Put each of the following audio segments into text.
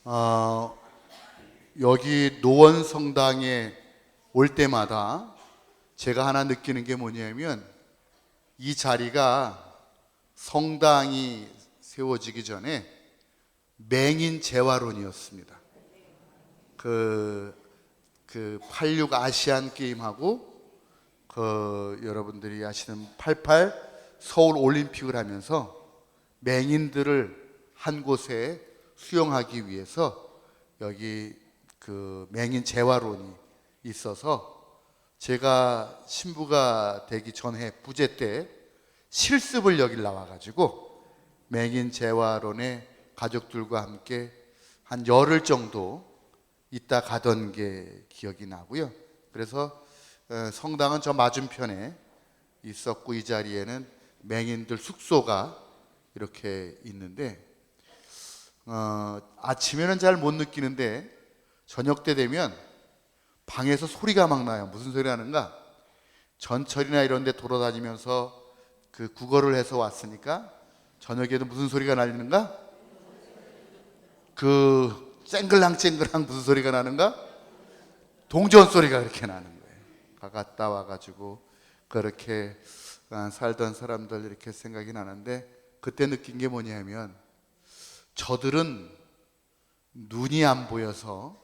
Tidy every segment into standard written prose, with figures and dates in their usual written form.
어, 여기 노원성당에 올 때마다 제가 하나 느끼는 게 뭐냐면 이 자리가 성당이 세워지기 전에 맹인 재활원이었습니다. 그 86 아시안 게임하고 여러분들이 아시는 88 서울 올림픽을 하면서 맹인들을 한 곳에 수용하기 위해서 여기 맹인 재활원이 있어서 제가 신부가 되기 전에 부제 때 실습을 여길 나와가지고 맹인 재활원에 가족들과 함께 한 열흘 정도 있다 가던 게 기억이 나고요. 그래서 성당은 저 맞은편에 있었고 이 자리에는 맹인들 숙소가 이렇게 있는데 아침에는 잘 못 느끼는데 저녁 때 되면 방에서 소리가 막 나요. 무슨 소리 하는가? 전철이나 이런 데 돌아다니면서 국어를 해서 왔으니까 저녁에도 무슨 소리가 나는가? 쨍글랑쨍글랑 무슨 소리가 나는가? 동전 소리가 그렇게 나는 거예요. 갔다 와가지고 그렇게 살던 사람들 이렇게 생각이 나는데 그때 느낀 게 뭐냐면 저들은 눈이 안 보여서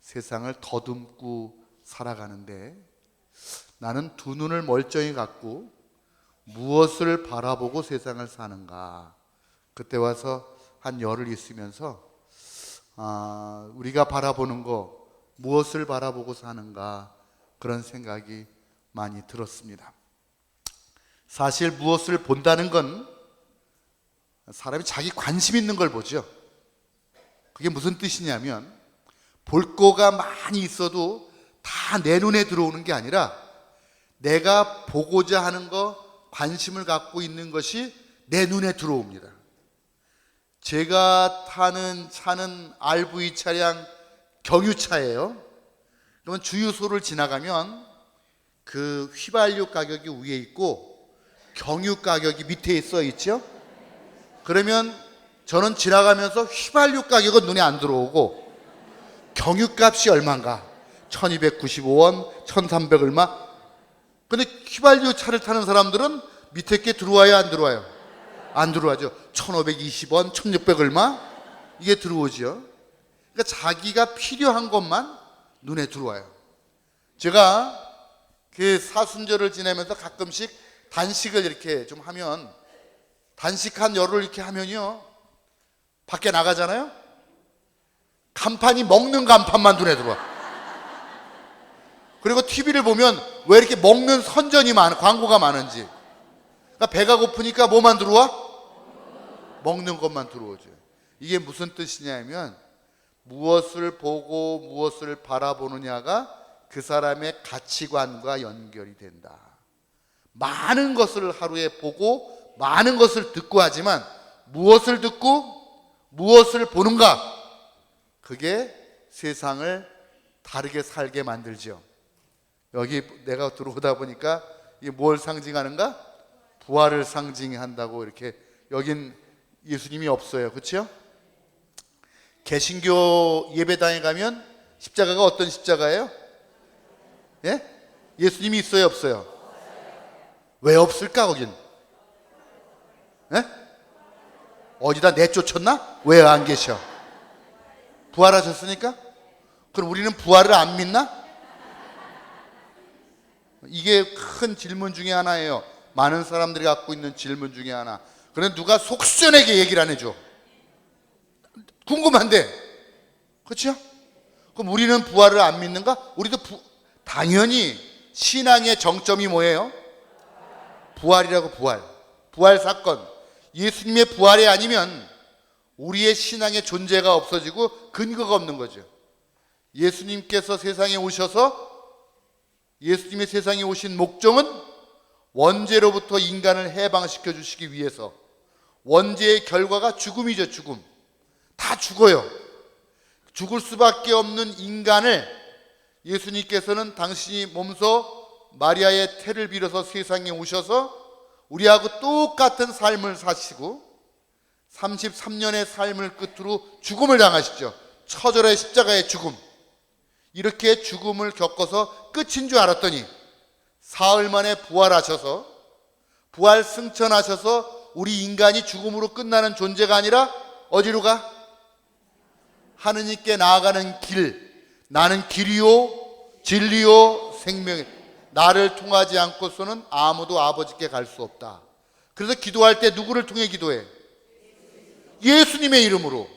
세상을 더듬고 살아가는데 나는 두 눈을 멀쩡히 갖고 무엇을 바라보고 세상을 사는가. 그때 와서 한 열흘 있으면서 우리가 바라보는 거 무엇을 바라보고 사는가 그런 생각이 많이 들었습니다. 사실 무엇을 본다는 건 사람이 자기 관심 있는 걸 보죠. 그게 무슨 뜻이냐면 볼 거가 많이 있어도 다 내 눈에 들어오는 게 아니라 내가 보고자 하는 거, 관심을 갖고 있는 것이 내 눈에 들어옵니다. 제가 타는 차는 RV 차량 경유차예요. 그러면 주유소를 지나가면 그 휘발유 가격이 위에 있고 경유 가격이 밑에 써 있죠. 그러면 저는 지나가면서 휘발유 가격은 눈에 안 들어오고 경유값이 얼마인가? 1295원, 1300 얼마? 근데 휘발유 차를 타는 사람들은 밑에 게 들어와요, 안 들어와요? 안 들어와죠. 1520원, 1600 얼마? 이게 들어오죠. 그러니까 자기가 필요한 것만 눈에 들어와요. 제가 사순절을 지내면서 가끔씩 단식을 이렇게 좀 하면 단식 한 열흘 이렇게 하면요 밖에 나가잖아요. 간판이 먹는 간판만 눈에 들어와. 그리고 TV를 보면 왜 이렇게 먹는 선전이 광고가 많은지. 그러니까 배가 고프니까 뭐만 들어와? 먹는 것만 들어오죠. 이게 무슨 뜻이냐면 무엇을 보고 무엇을 바라보느냐가 그 사람의 가치관과 연결이 된다. 많은 것을 하루에 보고 많은 것을 듣고 하지만 무엇을 듣고 무엇을 보는가? 그게 세상을 다르게 살게 만들죠. 여기 내가 들어오다 보니까 이게 뭘 상징하는가? 부활을 상징한다고 이렇게. 여긴 예수님이 없어요. 그렇죠? 개신교 예배당에 가면 십자가가 어떤 십자가예요? 예? 예수님이 있어요, 없어요? 왜 없을까 거긴? 예? 어디다 내쫓았나? 왜 안 계셔? 부활하셨으니까? 그럼 우리는 부활을 안 믿나? 이게 큰 질문 중에 하나예요. 많은 사람들이 갖고 있는 질문 중에 하나. 그런데 누가 속전하게 얘기를 안 해줘. 궁금한데, 그렇죠? 그럼 우리는 부활을 안 믿는가? 우리도 당연히 신앙의 정점이 뭐예요? 부활이라고. 부활 사건. 예수님의 부활이 아니면 우리의 신앙의 존재가 없어지고 근거가 없는 거죠. 예수님께서 세상에 오셔서 예수님의 세상에 오신 목적은 원죄로부터 인간을 해방시켜 주시기 위해서. 원죄의 결과가 죽음이죠. 죽음. 다 죽어요. 죽을 수밖에 없는 인간을 예수님께서는 당신이 몸소 마리아의 태를 빌어서 세상에 오셔서 우리하고 똑같은 삶을 사시고 33년의 삶을 끝으로 죽음을 당하시죠. 처절의 십자가의 죽음. 이렇게 죽음을 겪어서 끝인 줄 알았더니 사흘 만에 부활하셔서, 부활 승천하셔서 우리 인간이 죽음으로 끝나는 존재가 아니라 어디로 가? 하느님께 나아가는 길. 나는 길이요 진리요 생명이요, 나를 통하지 않고서는 아무도 아버지께 갈 수 없다. 그래서 기도할 때 누구를 통해 기도해? 예수님의 이름으로.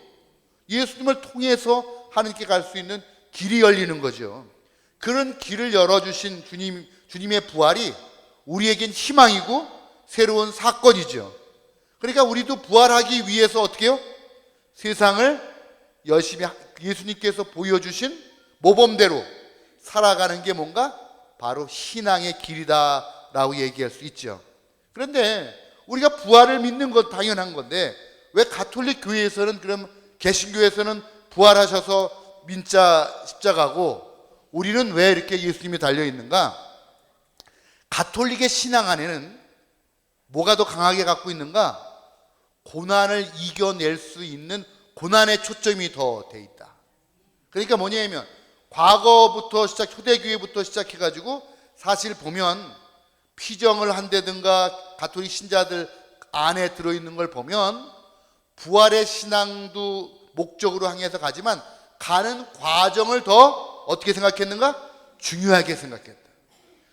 예수님을 통해서 하느님께 갈 수 있는 길이 열리는 거죠. 그런 길을 열어주신 주님의 부활이 우리에겐 희망이고 새로운 사건이죠. 그러니까 우리도 부활하기 위해서 어떻게 해요? 세상을 열심히 예수님께서 보여주신 모범대로 살아가는 게 뭔가? 바로 신앙의 길이다라고 얘기할 수 있죠. 그런데 우리가 부활을 믿는 건 당연한 건데 왜 가톨릭 교회에서는, 그럼 개신교에서는 부활하셔서 민자 십자가고 우리는 왜 이렇게 예수님이 달려있는가? 가톨릭의 신앙 안에는 뭐가 더 강하게 갖고 있는가? 고난을 이겨낼 수 있는 고난의 초점이 더 돼 있다. 그러니까 뭐냐면 과거부터 초대교회부터 시작해가지고 사실 보면 피정을 한다든가 가톨릭 신자들 안에 들어있는 걸 보면 부활의 신앙도 목적으로 향해서 가지만 가는 과정을 더 어떻게 생각했는가? 중요하게 생각했다.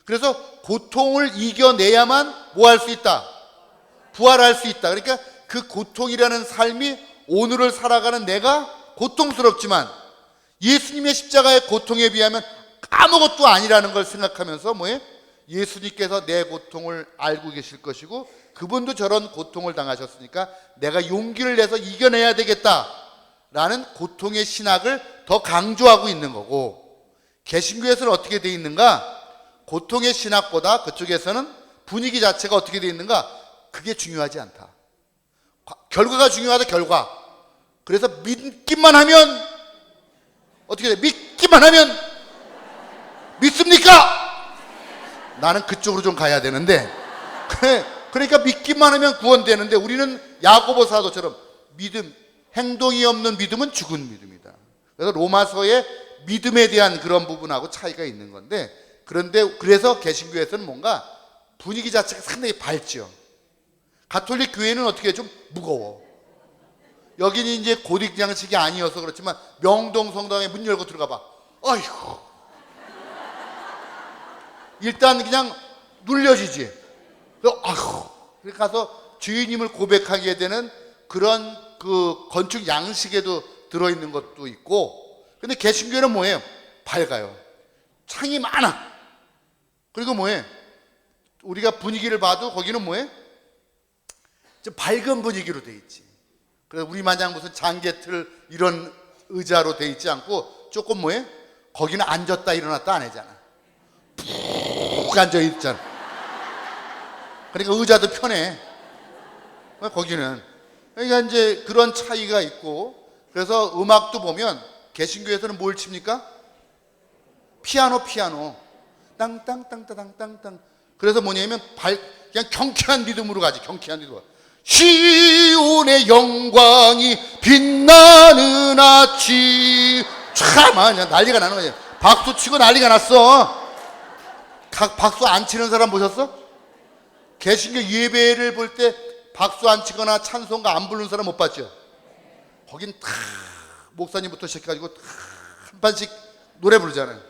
그래서 고통을 이겨내야만 뭐 할 수 있다? 부활할 수 있다. 그러니까 그 고통이라는 삶이 오늘을 살아가는 내가 고통스럽지만 예수님의 십자가의 고통에 비하면 아무것도 아니라는 걸 생각하면서 뭐예요? 예수님께서 내 고통을 알고 계실 것이고 그분도 저런 고통을 당하셨으니까 내가 용기를 내서 이겨내야 되겠다라는 고통의 신학을 더 강조하고 있는 거고, 개신교에서는 어떻게 되어 있는가? 고통의 신학보다 그쪽에서는 분위기 자체가 어떻게 되어 있는가? 그게 중요하지 않다. 결과가 중요하다. 결과. 그래서 믿기만 하면 어떻게 돼? 믿기만 하면 믿습니까? 나는 그쪽으로 좀 가야 되는데, 그러니까 믿기만 하면 구원되는데 우리는 야고보 사도처럼 믿음, 행동이 없는 믿음은 죽은 믿음이다. 그래서 로마서의 믿음에 대한 그런 부분하고 차이가 있는 건데, 그래서 개신교에서는 뭔가 분위기 자체가 상당히 밝죠. 가톨릭 교회는 어떻게 좀 무거워. 여기는 이제 고딕 양식이 아니어서 그렇지만 명동 성당에 문 열고 들어가 봐. 아이고. 일단 그냥 눌려지지. 아이고. 그렇게 가서 주인님을 고백하게 되는 그런 그 건축 양식에도 들어있는 것도 있고, 근데 개신교는 뭐예요? 밝아요. 창이 많아. 그리고 뭐예요? 우리가 분위기를 봐도 거기는 뭐예요? 좀 밝은 분위기로 돼 있지. 그래서 우리 마냥 무슨 장개틀 이런 의자로 돼 있지 않고 조금 뭐예요? 거기는 앉았다 일어났다 안 하잖아. 푹 앉아 있잖아. 그러니까 의자도 편해. 거기는. 그러니까 이제 그런 차이가 있고, 그래서 음악도 보면 개신교에서는 뭘 칩니까? 피아노. 땅땅땅땅땅땅. 그래서 뭐냐면 그냥 경쾌한 리듬으로 가지. 경쾌한 리듬으로. 시온의 영광이 빛나는 아침. 참 난리가 나는 거지. 박수 치고 난리가 났어. 박수 안 치는 사람 보셨어? 개신교 예배를 볼 때 박수 안 치거나 찬송가 안 부르는 사람 못 봤죠? 거긴 다 목사님부터 시작해가지고 다 한 판씩 노래 부르잖아요.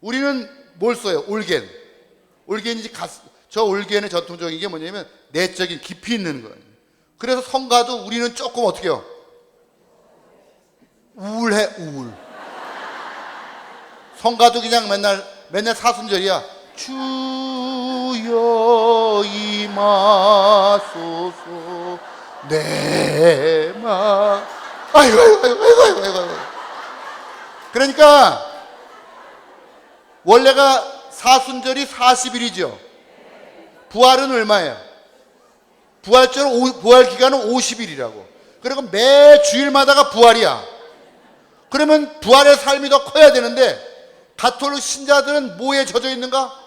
우리는 뭘 써요? 올겐. 올겐이지 저 올겐의 전통적인 게 뭐냐면 내적인 깊이 있는 거예요. 그래서 성가도 우리는 조금 어떻게 해요? 우울해. 성가도 그냥 맨날 사순절이야. 주여 임하소서 내 맘. 아이고. 그러니까 원래가 사순절이 40일이죠. 부활은 얼마예요? 부활 기간은 50일이라고. 그리고 매 주일마다가 부활이야. 그러면 부활의 삶이 더 커야 되는데 가톨릭 신자들은 뭐에 젖어 있는가?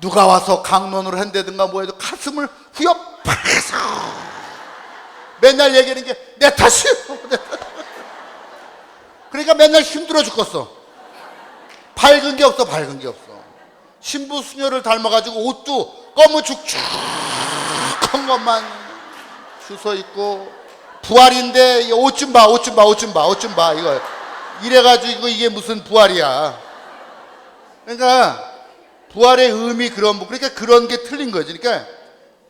누가 와서 강론을 한다든가 뭐 해도 가슴을 후벼 파서 맨날 얘기하는 게 내 탓이요. 그러니까 맨날 힘들어 죽겠어. 밝은 게 없어. 밝은 게 없어. 신부 수녀를 닮아가지고 옷도 검은 축축한 것만 주워 입고, 부활인데 옷 좀 봐, 옷 좀 봐, 옷 좀 봐, 옷 좀 봐, 이거 이래가지고 이게 무슨 부활이야. 그러니까 부활의 의미 그런 뭐, 그러니까 그런 게 틀린 거지. 그러니까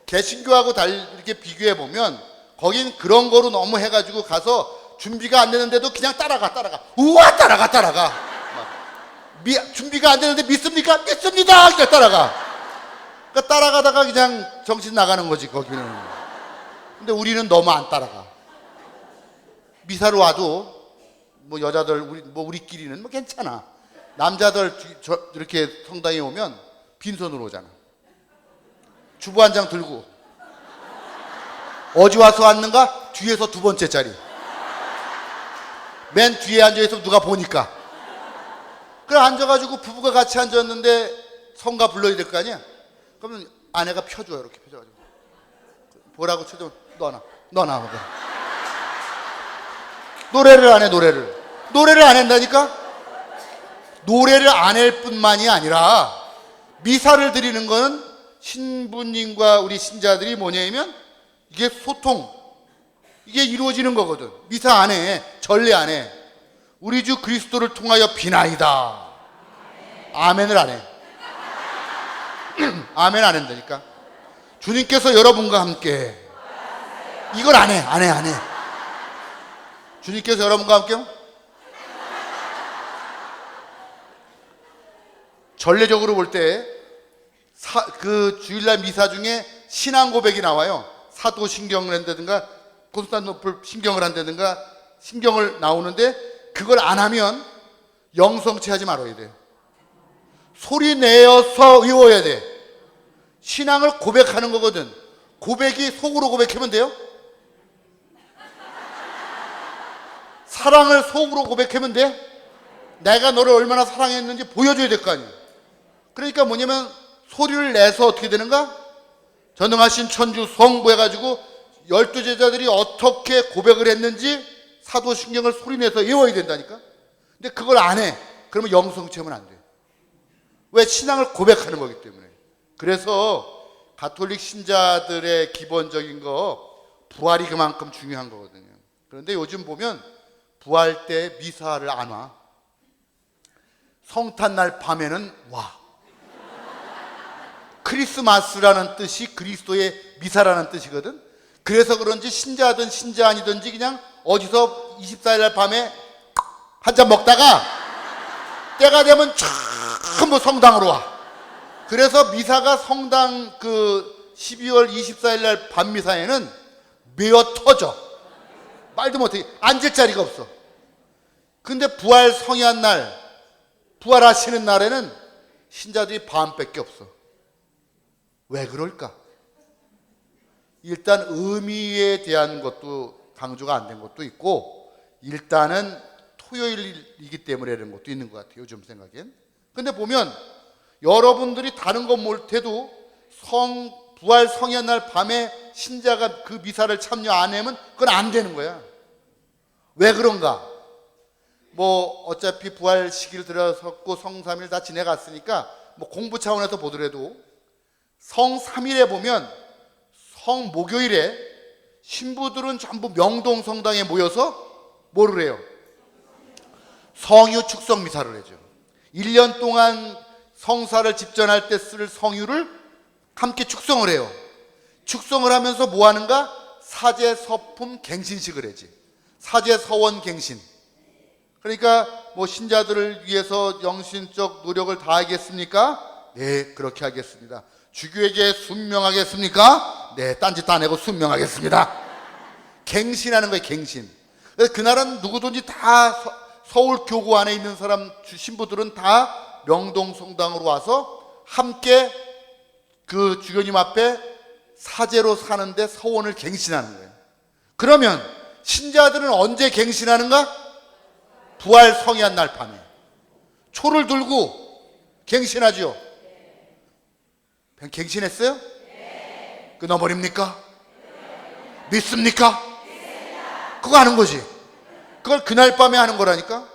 개신교하고 이렇게 비교해 보면 거긴 그런 거로 너무 해가지고 가서 준비가 안 되는데도 그냥 따라가. 우와, 따라가. 준비가 안 되는데 믿습니까? 믿습니다. 그냥 따라가. 그러니까 따라가다가 그냥 정신 나가는 거지 거기는. 근데 우리는 너무 안 따라가. 미사로 와도 뭐 여자들 우리끼리는 뭐 괜찮아. 남자들 이렇게 성당에 오면 빈손으로 오잖아. 주보 한 장 들고. 어디 와서 왔는가? 뒤에서 두 번째 자리. 맨 뒤에 앉아있으면 누가 보니까. 그래 앉아가지고 부부가 같이 앉았는데 성가 불러야 될 거 아니야? 그러면 아내가 펴줘요. 이렇게 펴줘가지고. 보라고 쳐주면 너나 먹어. 노래를 안 해. 노래를 안 한다니까? 노래를 안 할 뿐만이 아니라 미사를 드리는 거는 신부님과 우리 신자들이 뭐냐면 이게 소통, 이게 이루어지는 거거든. 미사 안 해. 전례 안 해. 우리 주 그리스도를 통하여 비나이다. 아멘을 안 해. 아멘 안 한다니까. 주님께서 여러분과 함께. 이걸 안 해. 주님께서 여러분과 함께요? 전례적으로 볼 때 그 주일날 미사 중에 신앙 고백이 나와요. 사도신경을 한다든가 콘스탄티노플 신경을 한다든가 신경을 나오는데 그걸 안 하면 영성체하지 말아야 돼요. 소리 내어서 외워야 돼. 신앙을 고백하는 거거든. 고백이 속으로 고백하면 돼요? 사랑을 속으로 고백하면 돼? 내가 너를 얼마나 사랑했는지 보여줘야 될 거 아니에요. 그러니까 뭐냐면 소리를 내서 어떻게 되는가? 전능하신 천주 성부 해가지고 12제자들이 어떻게 고백을 했는지 사도신경을 소리내서 외워야 된다니까. 근데 그걸 안 해. 그러면 영성체하면 안 돼. 왜? 신앙을 고백하는 거기 때문에. 그래서 가톨릭 신자들의 기본적인 거 부활이 그만큼 중요한 거거든요. 그런데 요즘 보면 부활 때 미사를 안 와. 성탄날 밤에는 와. 크리스마스라는 뜻이 그리스도의 미사라는 뜻이거든. 그래서 그런지 신자든 신자 아니든지 그냥 어디서 24일날 밤에 한잔 먹다가 때가 되면 전부 성당으로 와. 그래서 미사가 성당 12월 24일날 밤미사에는 메어 터져. 말도 못해. 앉을 자리가 없어. 근데 부활 성회한 날, 부활하시는 날에는 신자들이 반밖에 없어. 왜 그럴까? 일단 의미에 대한 것도 강조가 안 된 것도 있고, 일단은 토요일이기 때문에 이런 것도 있는 것 같아요. 요즘 생각엔. 근데 보면 여러분들이 다른 건 못해도 부활 성회한 날 밤에 신자가 그 미사를 참여 안 하면 그건 안 되는 거야. 왜 그런가? 뭐 어차피 부활 시기를 들어섰고 성 3일 다 지내갔으니까 뭐 공부 차원에서 보더라도 성 3일에 보면 성 목요일에 신부들은 전부 명동 성당에 모여서 뭐를 해요? 성유 축성 미사를 해죠. 1년 동안 성사를 집전할 때 쓸 성유를 함께 축성을 해요. 축성을 하면서 뭐 하는가? 사제 서품 갱신식을 하지. 사제 서원 갱신. 그러니까 뭐 신자들을 위해서 영신적 노력을 다하겠습니까? 네, 그렇게 하겠습니다. 주교에게 순명하겠습니까? 네, 딴짓 안 하고 순명하겠습니다. 갱신하는 거예요, 갱신. 그날은 누구든지 다 서울 교구 안에 있는 사람 신부들은 다 명동 성당으로 와서 함께 그 주교님 앞에 사제로 사는데 서원을 갱신하는 거예요. 그러면 신자들은 언제 갱신하는가? 부활 성회한 날 밤에 초를 들고 갱신하죠. 그냥 갱신했어요? 끊어버립니까? 믿습니까? 그거 하는 거지. 그걸 그날 밤에 하는 거라니까.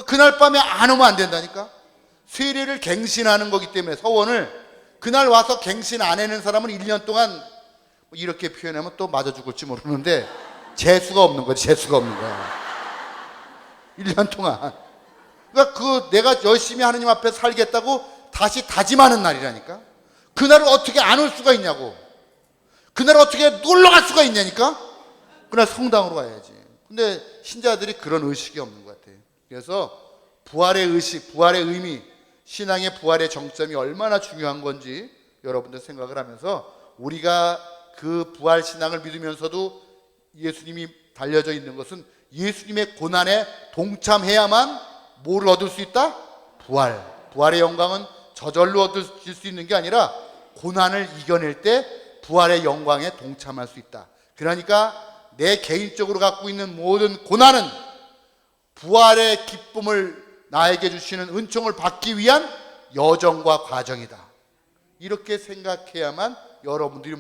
그날 밤에 안 오면 안 된다니까. 세례를 갱신하는 거기 때문에 서원을 그날 와서 갱신 안 해는 사람은 1년 동안 이렇게 표현하면 또 맞아 죽을지 모르는데 재수가 없는 거지. 재수가 없는 거야. 1년 동안. 그러니까 내가 열심히 하느님 앞에 살겠다고 다시 다짐하는 날이라니까. 그날을 어떻게 안 올 수가 있냐고. 그날을 어떻게 놀러 갈 수가 있냐니까. 그날 성당으로 가야지. 근데 신자들이 그런 의식이 없는 것 같아요. 그래서 부활의 의식, 부활의 의미, 신앙의 부활의 정점이 얼마나 중요한 건지 여러분들 생각을 하면서 우리가 그 부활 신앙을 믿으면서도 예수님이 달려져 있는 것은 예수님의 고난에 동참해야만 뭐를 얻을 수 있다? 부활. 부활의 영광은 저절로 얻을 수 있는 게 아니라 고난을 이겨낼 때 부활의 영광에 동참할 수 있다. 그러니까 내 개인적으로 갖고 있는 모든 고난은 부활의 기쁨을 나에게 주시는 은총을 받기 위한 여정과 과정이다. 이렇게 생각해야만 여러분들이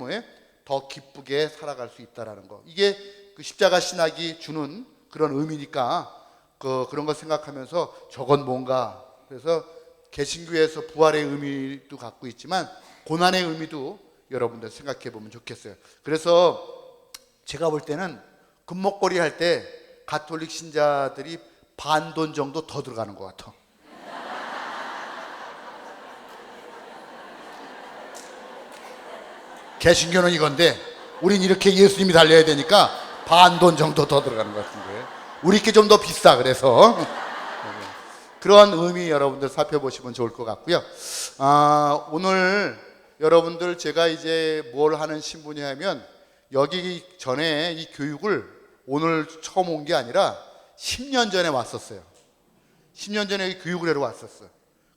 더 기쁘게 살아갈 수 있다는 거. 이게 그 십자가 신학이 주는 그런 의미니까 그런 거 생각하면서 저건 뭔가. 그래서 개신교에서 부활의 의미도 갖고 있지만 고난의 의미도 여러분들 생각해 보면 좋겠어요. 그래서 제가 볼 때는 금목걸이 할 때 가톨릭 신자들이 반 돈 정도 더 들어가는 것 같아. 개신교는 이건데 우린 이렇게 예수님이 달려야 되니까 반 돈 정도 더 들어가는 것 같은데 우리께 좀 더 비싸. 그래서 그런 의미 여러분들 살펴보시면 좋을 것 같고요. 오늘 여러분들 제가 이제 뭘 하는 신분이 하면 여기 전에 이 교육을 오늘 처음 온 게 아니라 10년 전에 왔었어요. 10년 전에 여기 교육을 하러 왔었어요.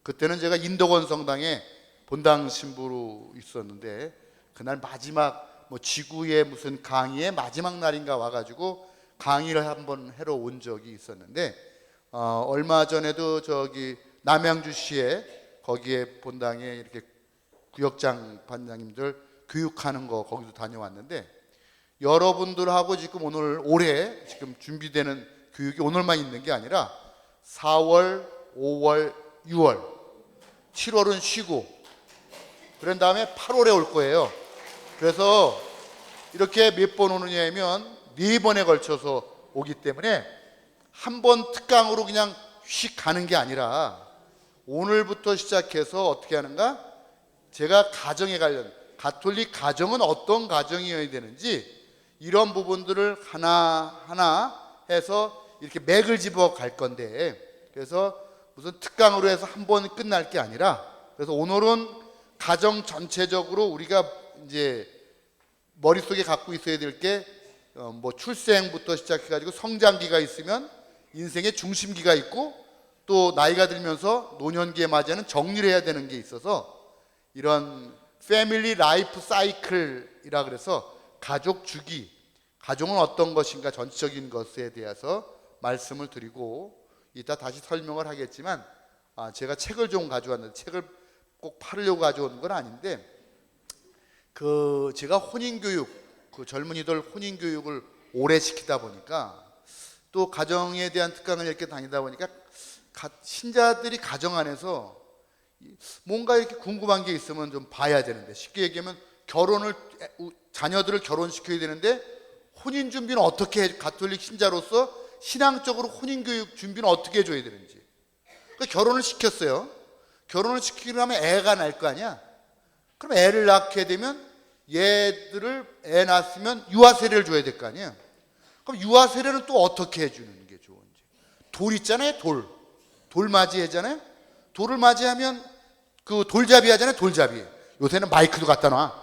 그때는 제가 인도건 성당에 본당 신부로 있었는데 그날 마지막 지구의 무슨 강의의 마지막 날인가 와가지고 강의를 한번 하러 온 적이 있었는데 얼마 전에도 저기 남양주시에 거기에 본당에 이렇게 구역장 반장님들 교육하는 거 거기도 다녀왔는데 여러분들하고 지금 올해 지금 준비되는 교육이 오늘만 있는 게 아니라 4월, 5월, 6월, 7월은 쉬고 그런 다음에 8월에 올 거예요. 그래서 이렇게 몇 번 오느냐 하면 4번에 걸쳐서 오기 때문에 한 번 특강으로 그냥 휙 가는 게 아니라 오늘부터 시작해서 어떻게 하는가? 제가 가정에 관련 가톨릭 가정은 어떤 가정이어야 되는지 이런 부분들을 하나하나 해서 이렇게 맥을 집어 갈 건데 그래서 무슨 특강으로 해서 한 번 끝날 게 아니라 그래서 오늘은 가정 전체적으로 우리가 이제 머릿속에 갖고 있어야 될 게 출생부터 시작해가지고 성장기가 있으면 인생의 중심기가 있고 또 나이가 들면서 노년기에 맞이하는 정리를 해야 되는 게 있어서 이런 패밀리 라이프 사이클이라 그래서 가족 주기, 가족은 어떤 것인가 전체적인 것에 대해서 말씀을 드리고 이따 다시 설명을 하겠지만 제가 책을 좀 가져왔는데 책을 꼭 팔으려고 가져온 건 아닌데 제가 혼인교육, 젊은이들 혼인교육을 오래 시키다 보니까 또 가정에 대한 특강을 이렇게 다니다 보니까 신자들이 가정 안에서 뭔가 이렇게 궁금한 게 있으면 좀 봐야 되는데 쉽게 얘기하면 자녀들을 결혼시켜야 되는데 혼인 준비는 어떻게 해? 가톨릭 신자로서 신앙적으로 혼인 교육 준비는 어떻게 해줘야 되는지. 그러니까 결혼을 시켰어요. 결혼을 시키고 나면 애가 날 거 아니야. 그럼 애를 낳게 되면 애 낳았으면 유아 세례를 줘야 될 거 아니에요. 그럼 유아 세례는 또 어떻게 해주는 게 좋은지. 돌 있잖아요. 돌 맞이하잖아요. 돌을 맞이하면 그 돌잡이 하잖아요. 돌잡이. 요새는 마이크도 갖다 놔.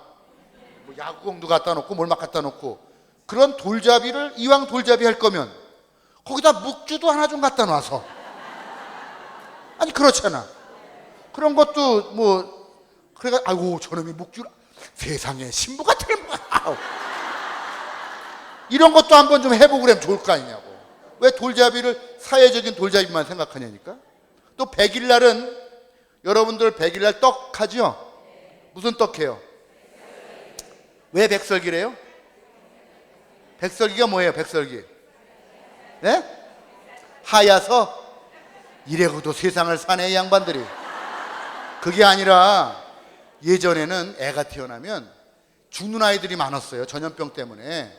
야구공도 갖다 놓고 뭘 막 갖다 놓고 그런 돌잡이를 이왕 돌잡이 할 거면 거기다 묵주도 하나 좀 갖다 놔서 아니 그렇잖아. 그런 것도 그래가 아이고 저놈이 묵주를 세상에 신부가 틀면 이런 것도 한번 좀 해보고 그러면 좋을 거 아니냐고. 왜 돌잡이를 사회적인 돌잡이만 생각하냐니까. 또 100일날은 여러분들 100일날 떡 하죠. 무슨 떡해요? 왜 백설기래요? 백설기가 뭐예요? 백설기? 네? 하야서? 이래고도 세상을 사네 이 양반들이. 그게 아니라 예전에는 애가 태어나면 죽는 아이들이 많았어요. 전염병 때문에.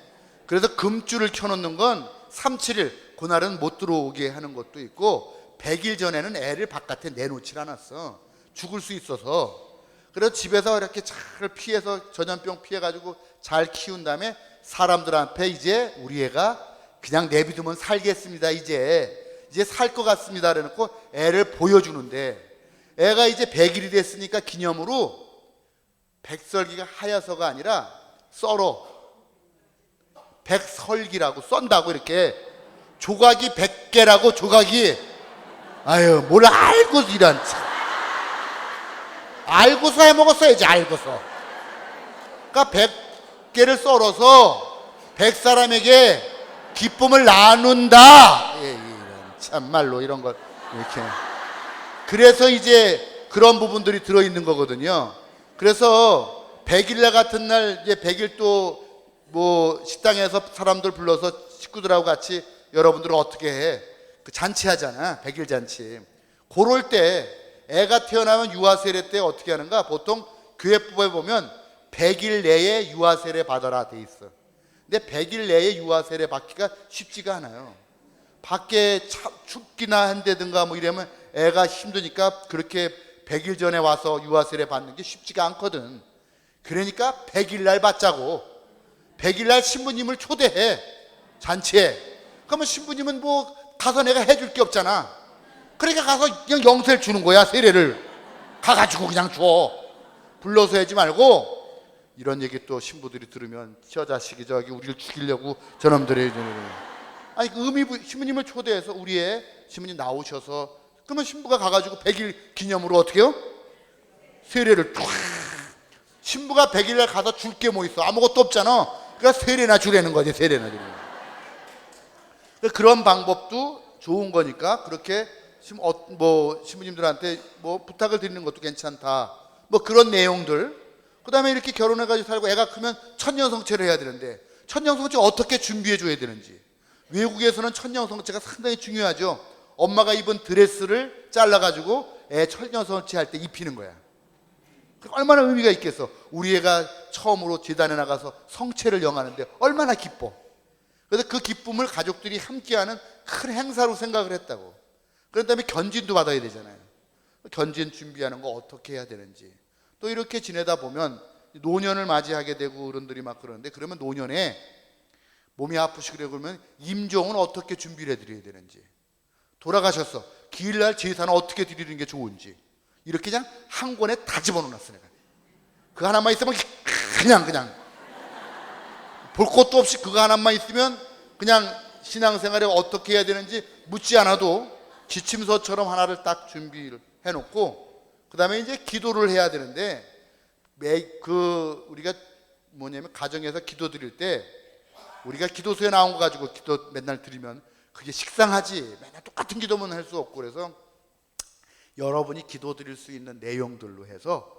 그래서 금줄을 켜놓는 건 3, 7일 그날은 못 들어오게 하는 것도 있고 100일 전에는 애를 바깥에 내놓질 않았어. 죽을 수 있어서. 그래서 집에서 이렇게 잘 피해서 전염병 피해가지고 잘 키운 다음에 사람들한테 이제 우리 애가 그냥 내비두면 살겠습니다. 이제 살 것 같습니다. 그래놓고 애를 보여주는데 애가 이제 100일이 됐으니까 기념으로 백설기가 하여서가 아니라 썰어. 백설기라고 썬다고 이렇게 조각이 100개라고 조각이. 아유 뭘 알고 이런 알고서 해먹었어야지. 알고서. 그러니까 100개를 썰어서 100사람에게 기쁨을 나눈다. 예, 이런 참말로 이런 걸 이렇게. 그래서 이제 그런 부분들이 들어있는 거거든요. 그래서 100일날 같은 날 이제 100일 또 뭐 식당에서 사람들 불러서 식구들하고 같이 여러분들은 어떻게 해? 그 잔치 하잖아. 100일 잔치. 그럴 때 애가 태어나면 유아세례 때 어떻게 하는가? 보통 교회법에 보면 100일 내에 유아세례 받아라 돼 있어. 근데 100일 내에 유아세례 받기가 쉽지가 않아요. 밖에 춥기나 한다든가 뭐 이러면 애가 힘드니까 그렇게 100일 전에 와서 유아세례 받는 게 쉽지가 않거든. 그러니까 100일 날 받자고. 100일 날 신부님을 초대해. 잔치에. 그러면 신부님은 뭐 가서 내가 해줄 게 없잖아. 그러니까 가서 그냥 영세를 주는 거야. 세례를 가가지고 그냥 줘. 불러서 하지 말고. 이런 얘기 또 신부들이 들으면 저 자식이 저기 우리를 죽이려고 저놈들이. 아니 그 신부님을 초대해서 우리 애 신부님 나오셔서 그러면 신부가 가가지고 100일 기념으로 어떻게 해요? 세례를 쫙. 신부가 100일날 가서 줄 게 뭐 있어? 아무것도 없잖아. 그러니까 세례나 주라는 거지. 세례나 주라는 거. 그런 방법도 좋은 거니까 그렇게 뭐 신부님들한테 뭐 부탁을 드리는 것도 괜찮다. 뭐 그런 내용들. 그 다음에 이렇게 결혼해가지고 살고 애가 크면 천년성체를 해야 되는데 천년성체 어떻게 준비해 줘야 되는지. 외국에서는 천년성체가 상당히 중요하죠. 엄마가 입은 드레스를 잘라가지고 애 천년성체 할 때 입히는 거야. 얼마나 의미가 있겠어. 우리 애가 처음으로 제단에 나가서 성체를 영하는데 얼마나 기뻐. 그래서 그 기쁨을 가족들이 함께하는 큰 행사로 생각을 했다고. 그런 다음에 견진도 받아야 되잖아요. 견진 준비하는 거 어떻게 해야 되는지. 또 이렇게 지내다 보면 노년을 맞이하게 되고 어른들이 막 그러는데 그러면 노년에 몸이 아프시고 그러면 임종은 어떻게 준비를 해드려야 되는지. 돌아가셨어. 기일날 제사는 어떻게 드리는 게 좋은지. 이렇게 그냥 한 권에 다 집어넣어놨어 내가. 그 하나만 있으면 그냥 볼 것도 없이 그거 하나만 있으면 그냥 신앙생활에 어떻게 해야 되는지 묻지 않아도 지침서처럼 하나를 딱 준비를 해놓고 그 다음에 이제 기도를 해야 되는데 우리가 뭐냐면 가정에서 기도 드릴 때 우리가 기도서에 나온 거 가지고 기도 맨날 드리면 그게 식상하지. 맨날 똑같은 기도만 할 수 없고 그래서 여러분이 기도 드릴 수 있는 내용들로 해서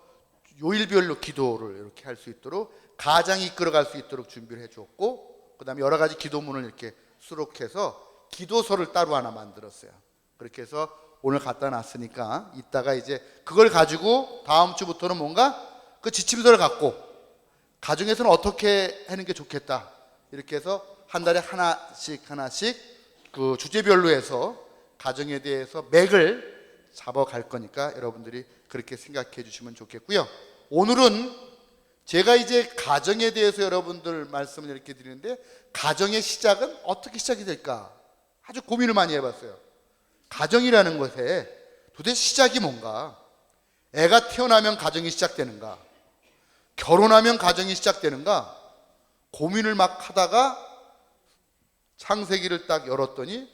요일별로 기도를 이렇게 할 수 있도록 가장이 이끌어갈 수 있도록 준비를 해줬고 그 다음에 여러 가지 기도문을 이렇게 수록해서 기도서를 따로 하나 만들었어요. 그렇게 해서 오늘 갖다 놨으니까 이따가 이제 그걸 가지고 다음 주부터는 뭔가 그 지침서를 갖고 가정에서는 어떻게 하는 게 좋겠다 이렇게 해서 한 달에 하나씩 그 주제별로 해서 가정에 대해서 맥을 잡아갈 거니까 여러분들이 그렇게 생각해 주시면 좋겠고요. 오늘은 제가 이제 가정에 대해서 여러분들 말씀을 이렇게 드리는데 가정의 시작은 어떻게 시작이 될까 아주 고민을 많이 해봤어요. 가정이라는 것에 도대체 시작이 뭔가. 애가 태어나면 가정이 시작되는가, 결혼하면 가정이 시작되는가 고민을 막 하다가 창세기를 딱 열었더니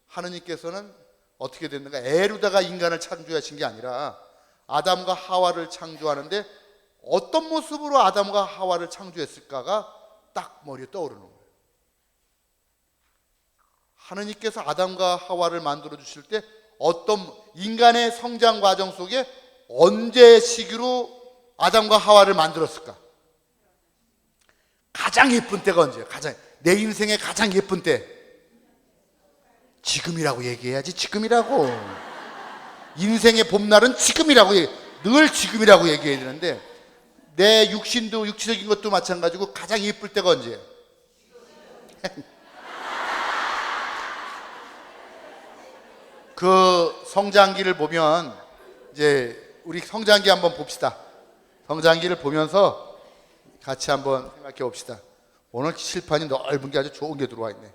하느님께서는 어떻게 됐는가, 애로다가 인간을 창조하신 게 아니라 아담과 하와를 창조하는데 어떤 모습으로 아담과 하와를 창조했을까가 딱 머리에 떠오르는 거예요. 하느님께서 아담과 하와를 만들어 주실 때 어떤 인간의 성장 과정 속에 언제 시기로 아담과 하와를 만들었을까? 가장 예쁜 때가 언제야? 내 인생의 가장 예쁜 때. 지금이라고 얘기해야지. 지금이라고. 인생의 봄날은 지금이라고 늘 지금이라고 얘기해야 되는데, 내 육신도 육체적인 것도 마찬가지고 가장 예쁠 때가 언제야? 그 성장기를 보면, 이제 우리 성장기 한번 봅시다. 성장기를 보면서 같이 한번 생각해 봅시다. 오늘 칠판이 넓은 게 아주 좋은 게 들어와 있네.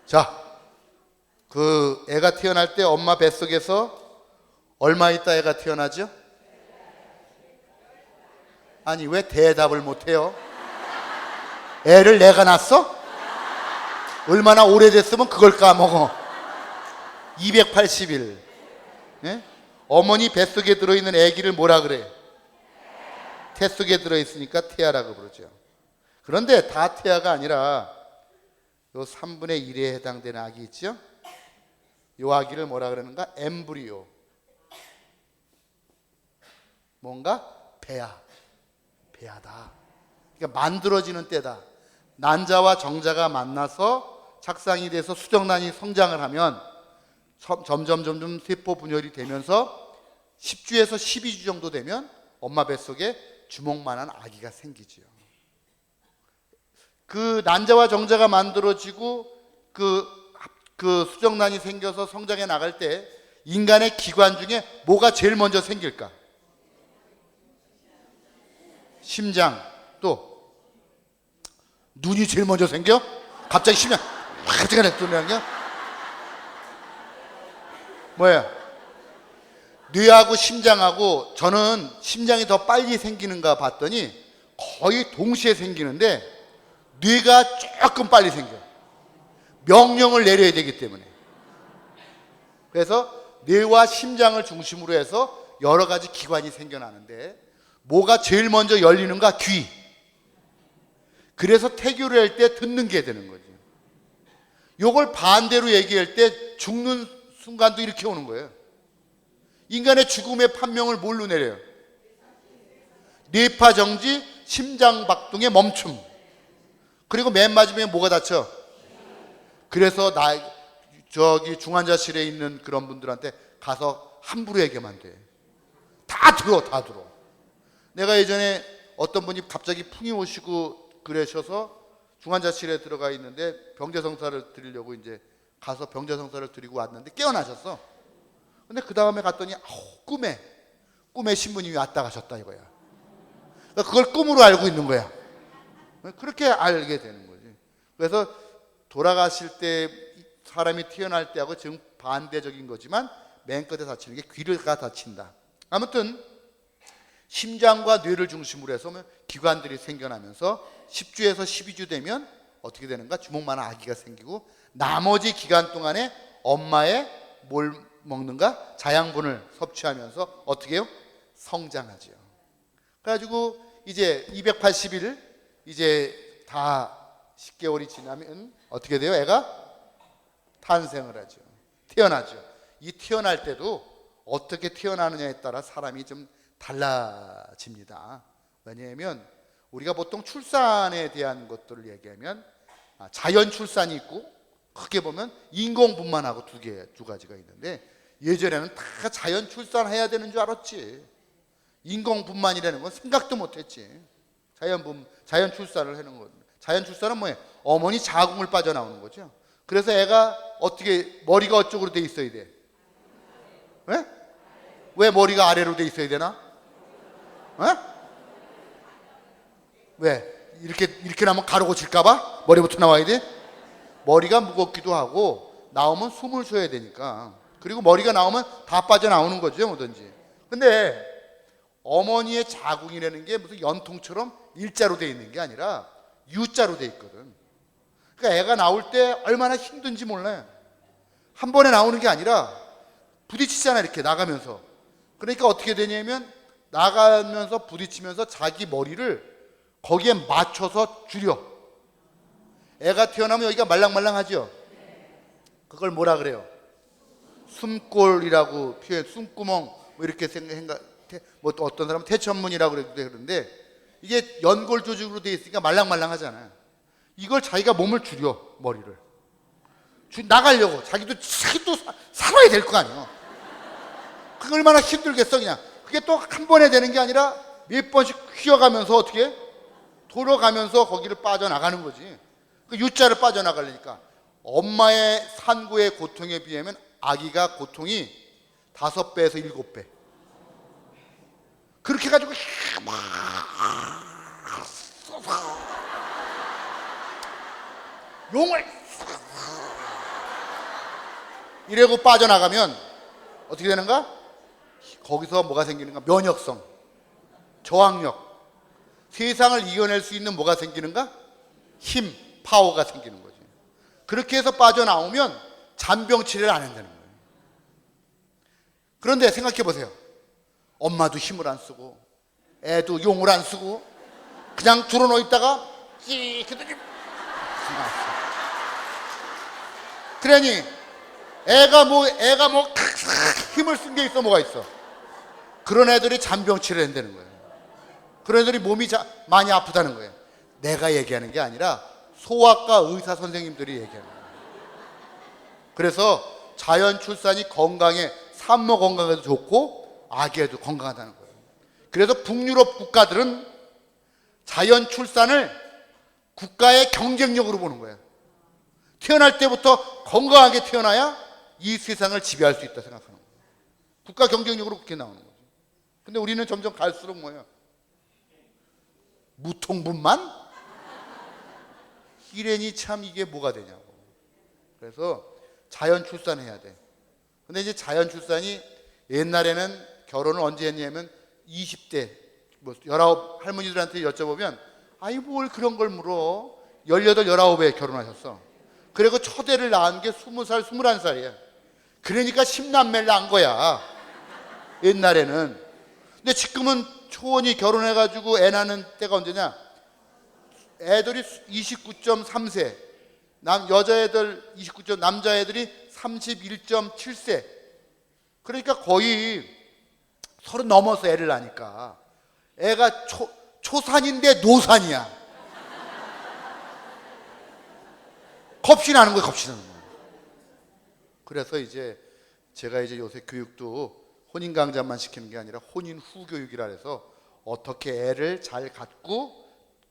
자, 그 애가 태어날 때 엄마 뱃속에서 얼마 있다 애가 태어나죠? 아니, 왜 대답을 못해요? 애를 내가 낳았어? 얼마나 오래됐으면 그걸 까먹어. 280일. 예? 어머니 뱃속에 들어있는 아기를 뭐라 그래? 태 속에 들어있으니까 태아라고 부르죠. 그런데 다 태아가 아니라 요 3분의 1에 해당되는 아기 있죠? 요 아기를 뭐라 그러는가? 엠브리오. 뭔가? 배아다. 그러니까 만들어지는 때다. 난자와 정자가 만나서 착상이 돼서 수정란이 성장을 하면 점점 세포 분열이 되면서 10주에서 12주 정도 되면 엄마 뱃속에 주먹만한 아기가 생기지요. 그 난자와 정자가 만들어지고 그 수정란이 생겨서 성장해 나갈 때 인간의 기관 중에 뭐가 제일 먼저 생길까? 심장. 또 눈이 제일 먼저 생겨? 갑자기 심장 갑자기 생겨? 뭐야? 뇌하고 심장하고, 저는 심장이 더 빨리 생기는가 봤더니 거의 동시에 생기는데 뇌가 조금 빨리 생겨. 명령을 내려야 되기 때문에. 그래서 뇌와 심장을 중심으로 해서 여러 가지 기관이 생겨나는데, 뭐가 제일 먼저 열리는가? 귀. 그래서 태교를 할 때 듣는 게 되는 거지. 요걸 반대로 얘기할 때 죽는 순간도 이렇게 오는 거예요. 인간의 죽음의 판명을 뭘로 내려요? 뇌파 정지, 심장 박동의 멈춤. 그리고 맨 마지막에 뭐가 닥쳐? 그래서 저기 중환자실에 있는 그런 분들한테 가서 함부로 얘기하면 안 돼. 다 들어. 내가 예전에 어떤 분이 갑자기 풍이 오시고 그러셔서 중환자실에 들어가 있는데 병자성사를 드리려고 이제 가서 병자성사를 드리고 왔는데 깨어나셨어. 근데 그 다음에 갔더니 꿈에 신부님이 왔다 가셨다 이거야. 그걸 꿈으로 알고 있는 거야. 그렇게 알게 되는 거지. 그래서 돌아가실 때 사람이 태어날 때하고 지금 반대적인 거지만 맨 끝에 다치는 게 귀가 다친다. 아무튼 심장과 뇌를 중심으로 해서 기관들이 생겨나면서 10주에서 12주 되면 어떻게 되는가? 주먹만한 아기가 생기고, 나머지 기간 동안에 엄마의 뭘 먹는가? 자양분을 섭취하면서 어떻게 해요? 성장하죠. 그래가지고 이제 280일 이제 다 10개월이 지나면 어떻게 돼요? 애가 탄생을 하죠. 태어나죠. 이 태어날 때도 어떻게 태어나느냐에 따라 사람이 좀 달라집니다. 왜냐하면 우리가 보통 출산에 대한 것들을 얘기하면 자연 출산이 있고, 크게 보면 인공분만하고 두 가지가 있는데, 예전에는 다 자연 출산해야 되는 줄 알았지. 인공분만이라는 건 생각도 못했지. 자연 출산을 하는 건, 자연 출산은 뭐예요? 어머니 자궁을 빠져나오는 거죠. 그래서 애가 어떻게 머리가 어쪽으로 돼 있어야 돼? 왜? 왜 머리가 아래로 돼 있어야 되나? 왜? 이렇게 나면 가루고 칠까봐 머리부터 나와야 돼? 머리가 무겁기도 하고 나오면 숨을 쉬어야 되니까. 그리고 머리가 나오면 다 빠져나오는 거죠, 뭐든지. 근데 어머니의 자궁이라는 게 무슨 연통처럼 일자로 돼 있는 게 아니라 U자로 돼 있거든. 그러니까 애가 나올 때 얼마나 힘든지 몰라요. 한 번에 나오는 게 아니라 부딪히잖아, 이렇게 나가면서. 그러니까 어떻게 되냐면 나가면서 부딪히면서 자기 머리를 거기에 맞춰서 줄여. 애가 태어나면 여기가 말랑말랑하죠? 그걸 뭐라 그래요? 숨골이라고 표현, 숨구멍 뭐 이렇게 뭐 또 어떤 사람은 태천문이라고 그러는데 이게 연골 조직으로 되어 있으니까 말랑말랑하잖아요. 이걸 자기가 몸을 줄여, 머리를 나가려고 자기도 살아야 될 거 아니에요. 그게 얼마나 힘들겠어. 그냥 그게 또 한 번에 되는 게 아니라 몇 번씩 휘어가면서 어떻게 돌아가면서 거기를 빠져나가는 거지. 그 U자를 빠져나가려니까 엄마의 산고의 고통에 비하면 아기가 고통이 5배에서 7배. 그렇게 해가지고 막 용을 이래고 빠져나가면 어떻게 되는가? 거기서 뭐가 생기는가? 면역성, 저항력, 세상을 이겨낼 수 있는 뭐가 생기는가? 힘, 파워가 생기는 거지. 그렇게 해서 빠져나오면 잔병 치레를 안 한다는 거예요. 그런데 생각해 보세요. 엄마도 힘을 안 쓰고 애도 용을 안 쓰고 그냥 들어놓 있다가 찌익 했더니 그러니 애가 뭐 힘을 쓴 게 있어. 뭐가 있어? 그런 애들이 잔병치레를 한다는 거예요. 그런 애들이 몸이 많이 아프다는 거예요. 내가 얘기하는 게 아니라 소아과 의사 선생님들이 얘기하는 거예요. 그래서 자연 출산이 건강에, 산모 건강에도 좋고 아기에도 건강하다는 거예요. 그래서 북유럽 국가들은 자연 출산을 국가의 경쟁력으로 보는 거예요. 태어날 때부터 건강하게 태어나야 이 세상을 지배할 수 있다 생각하는 거예요. 국가 경쟁력으로 그렇게 나오는 거죠. 근데 우리는 점점 갈수록 뭐예요? 무통분만? 이래니 참 이게 뭐가 되냐고. 그래서 자연 출산해야 돼. 근데 이제 자연 출산이 옛날에는 결혼을 언제 했냐면 20대, 뭐 19 할머니들한테 여쭤보면 아이 뭘 그런 걸 물어. 18, 19에 결혼하셨어. 그리고 첫애를 낳은 게 20살, 21살이에요. 그러니까 10남매를 낳은 거야. 옛날에는. 근데 지금은 초원이 결혼해가지고 애 낳는 때가 언제냐? 애들이 29.3세, 여자애들 29. 남자애들이 31.7세. 그러니까 거의 30 넘어서 애를 낳으니까 애가 초산인데 노산이야. 겁신하는 거예요, 겁신하는 거예요. 그래서 이제 제가 이제 요새 교육도 혼인 강좌만 시키는 게 아니라 혼인 후 교육이라 해서 어떻게 애를 잘 갖고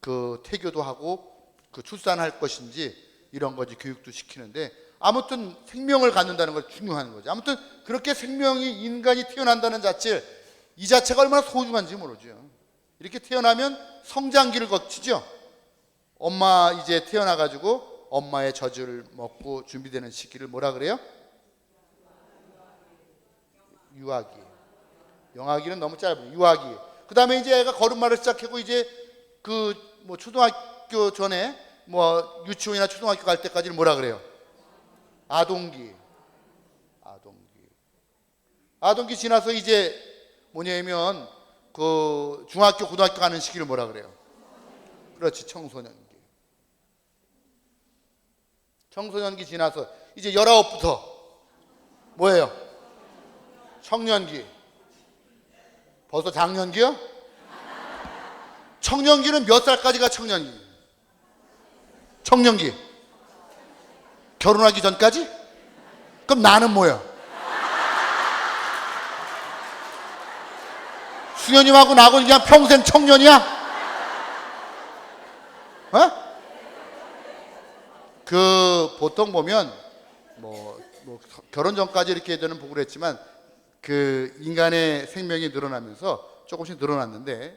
그 태교도 하고 그 출산할 것인지 이런 거지 교육도 시키는데 아무튼 생명을 갖는다는 걸 중요한 거죠. 아무튼 그렇게 생명이 인간이 태어난다는 자체 이 자체가 얼마나 소중한지 모르죠. 이렇게 태어나면 성장기를 거치죠. 엄마 이제 태어나가지고 엄마의 젖을 먹고 준비되는 시기를 뭐라 그래요? 유아기. 영아기는 너무 짧아요. 유아기. 그 다음에 이제 애가 걸음마를 시작하고 이제 그 뭐 초등학교 전에 뭐 유치원이나 초등학교 갈 때까지는 뭐라 그래요? 아동기. 아동기 지나서 이제 뭐냐면 그 중학교, 고등학교 가는 시기를 뭐라 그래요? 그렇지, 청소년기. 청소년기 지나서 이제 19부터 뭐예요? 청년기. 벌써 장년기요? 청년기는 몇 살까지가 청년기? 청년기. 결혼하기 전까지? 그럼 나는 뭐야? 수녀님하고 나하고 그냥 평생 청년이야? 어? 그 보통 보면 뭐 결혼 전까지 이렇게 되는 보고를 했지만 그 인간의 생명이 늘어나면서 조금씩 늘어났는데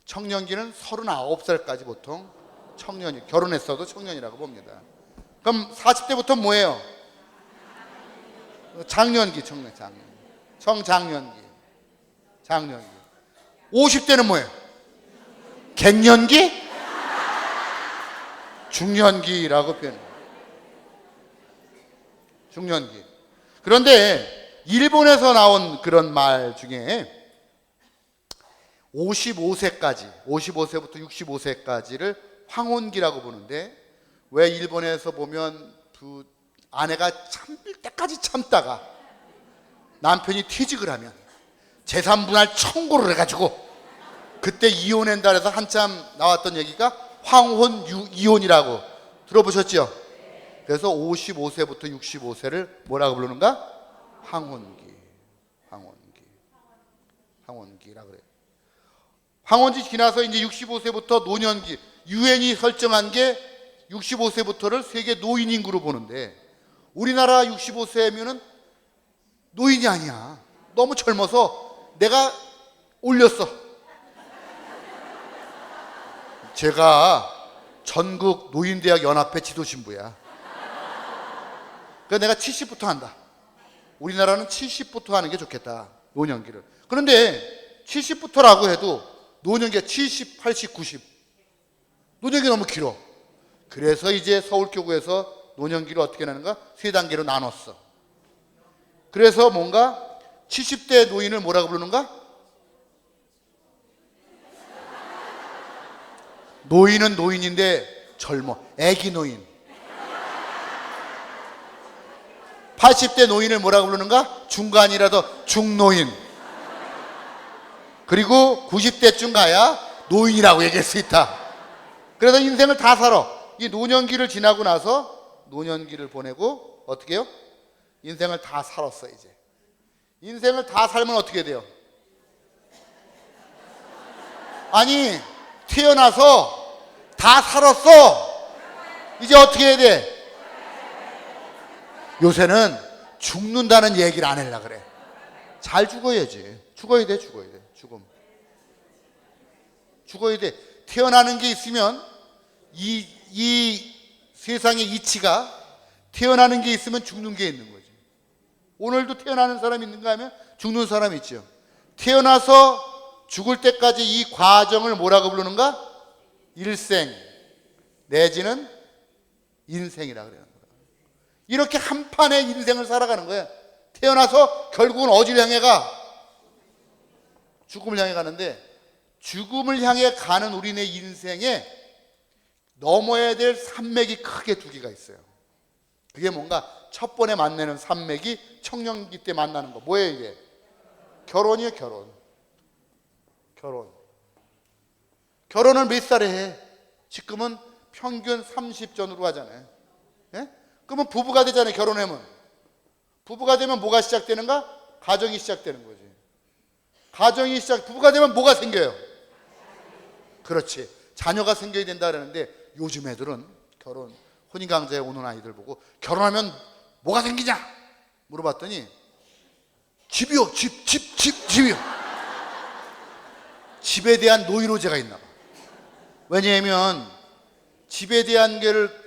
청년기는 39살까지 보통 청년이, 결혼했어도 청년이라고 봅니다. 그럼 40대부터 뭐예요? 장년기, 청장년기. 50대는 뭐예요? 갱년기? 중년기라고 표현해요. 중년기. 그런데 일본에서 나온 그런 말 중에 55세부터 65세까지를 황혼기라고 보는데 왜 일본에서 보면 그 아내가 참을 때까지 참다가 남편이 퇴직을 하면 재산분할 청구를 해가지고 그때 이혼한다 해서 한참 나왔던 얘기가 황혼 이혼이라고 들어보셨죠? 그래서 55세부터 65세를 뭐라고 부르는가? 황혼기라 그래요. 황혼기 지나서 이제 65세부터 노년기, 유엔이 설정한 게 65세부터를 세계 노인 인구로 보는데 우리나라 65세면은 노인이 아니야. 너무 젊어서 내가 올렸어. 제가 전국 노인대학 연합회 지도신부야. 그래서 내가 70부터 한다. 우리나라는 70부터 하는 게 좋겠다. 노년기를. 그런데 70부터라고 해도 노년기가 70, 80, 90. 노년기 너무 길어. 그래서 이제 서울교구에서 노년기를 어떻게 하는가? 3단계로 나눴어. 그래서 뭔가 70대 노인을 뭐라고 부르는가? 노인은 노인인데 젊어. 애기 노인. 80대 노인을 뭐라고 부르는가? 중간이라도 중노인. 그리고 90대쯤 가야 노인이라고 얘기할 수 있다. 그래서 인생을 다 살아. 이 노년기를 지나고 나서 노년기를 보내고 어떻게 해요? 인생을 다 살았어. 이제 인생을 다 살면 어떻게 돼요? 아니 태어나서 다 살았어. 이제 어떻게 해야 돼? 요새는 죽는다는 얘기를 안 하려고 그래. 잘 죽어야지. 죽어야 돼. 죽어야 돼. 태어나는 게 있으면 이 세상의 이치가 태어나는 게 있으면 죽는 게 있는 거지. 오늘도 태어나는 사람이 있는가 하면 죽는 사람이 있죠. 태어나서 죽을 때까지 이 과정을 뭐라고 부르는가? 일생 내지는 인생이라 그래요. 이렇게 한 판의 인생을 살아가는 거예요. 태어나서 결국은 어디를 향해 가? 죽음을 향해 가는데 죽음을 향해 가는 우리네 인생에 넘어야 될 산맥이 크게 2개가 있어요. 그게 뭔가 첫 번에 만나는 산맥이 청년기 때 만나는 거. 뭐예요 이게? 결혼이에요. 결혼을 몇 살에 해? 지금은 평균 30전후로 하잖아요. 예? 그러면 부부가 되잖아요. 결혼하면 부부가 되면 뭐가 시작되는가? 가정이 시작되는 거지. 부부가 되면 뭐가 생겨요? 그렇지. 자녀가 생겨야 된다 그러는데 요즘 애들은 혼인강자에 오는 아이들 보고 결혼하면 뭐가 생기냐? 물어봤더니 집이요. 집이요. 집에 대한 노이로제가 있나 봐. 왜냐하면 집에 대한 게를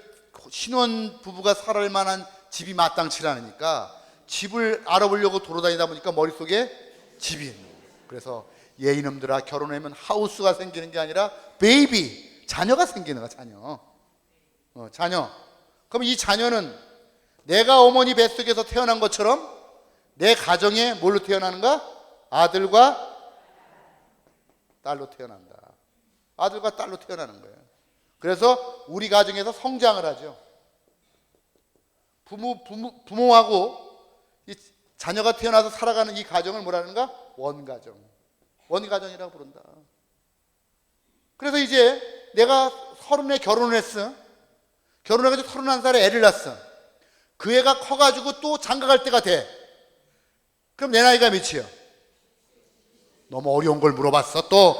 신혼 부부가 살할 만한 집이 마땅치 않으니까 집을 알아보려고 돌아다니다 보니까 머릿속에 집이 있는 거예요. 그래서 얘 이놈들아 결혼하면 하우스가 생기는 게 아니라 베이비, 자녀가 생기는 거야. 자녀. 그럼 이 자녀는 내가 어머니 뱃속에서 태어난 것처럼 내 가정에 뭘로 태어나는가? 아들과 딸로 태어난다. 아들과 딸로 태어나는 거예요. 그래서 우리 가정에서 성장을 하죠. 부모하고 이 자녀가 태어나서 살아가는 이 가정을 뭐라는가? 원가정이라고 부른다. 그래서 이제 내가 30에 결혼을 했어. 결혼해가지고 31살에 애를 낳았어. 그 애가 커가지고 또 장가갈 때가 돼. 그럼 내 나이가 몇이야? 너무 어려운 걸 물어봤어. 또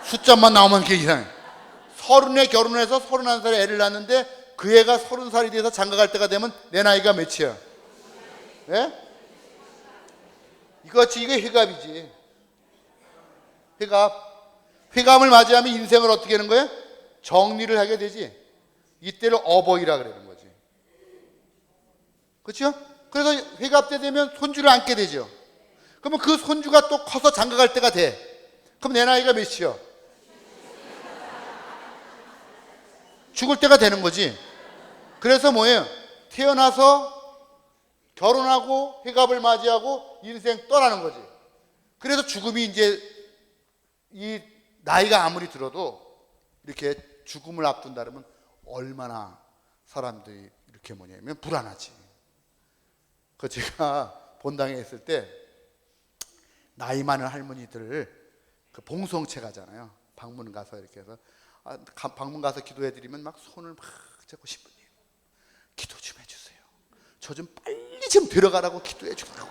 숫자만 나오면 그게 이상해. 30에 결혼해서 31살에 애를 낳았는데 그 애가 30살이 돼서 장가갈 때가 되면 내 나이가 몇이야? 예? 이게 회갑이지. 회감을 맞이하면 인생을 어떻게 하는 거예요? 정리를 하게 되지. 이때를 어버이라 그러는 거지. 그렇죠? 그래서 회갑 때 되면 손주를 안게 되죠. 그러면 그 손주가 또 커서 장가갈 때가 돼. 그럼 내 나이가 몇이요? 죽을 때가 되는 거지. 그래서 뭐예요? 태어나서 결혼하고 회갑을 맞이하고 인생 떠나는 거지. 그래서 죽음이 이제 이 나이가 아무리 들어도 이렇게 죽음을 앞둔다 그러면 얼마나 사람들이 이렇게 불안하지. 제가 본당에 있을 때 나이 많은 할머니들 그 봉송체 가잖아요. 방문 가서 이렇게 해서 방문 가서 기도해드리면 막 손을 막 잡고 신부님 기도 좀 해주세요. 저 좀 빨리 좀 들어가라고 기도해 주라고.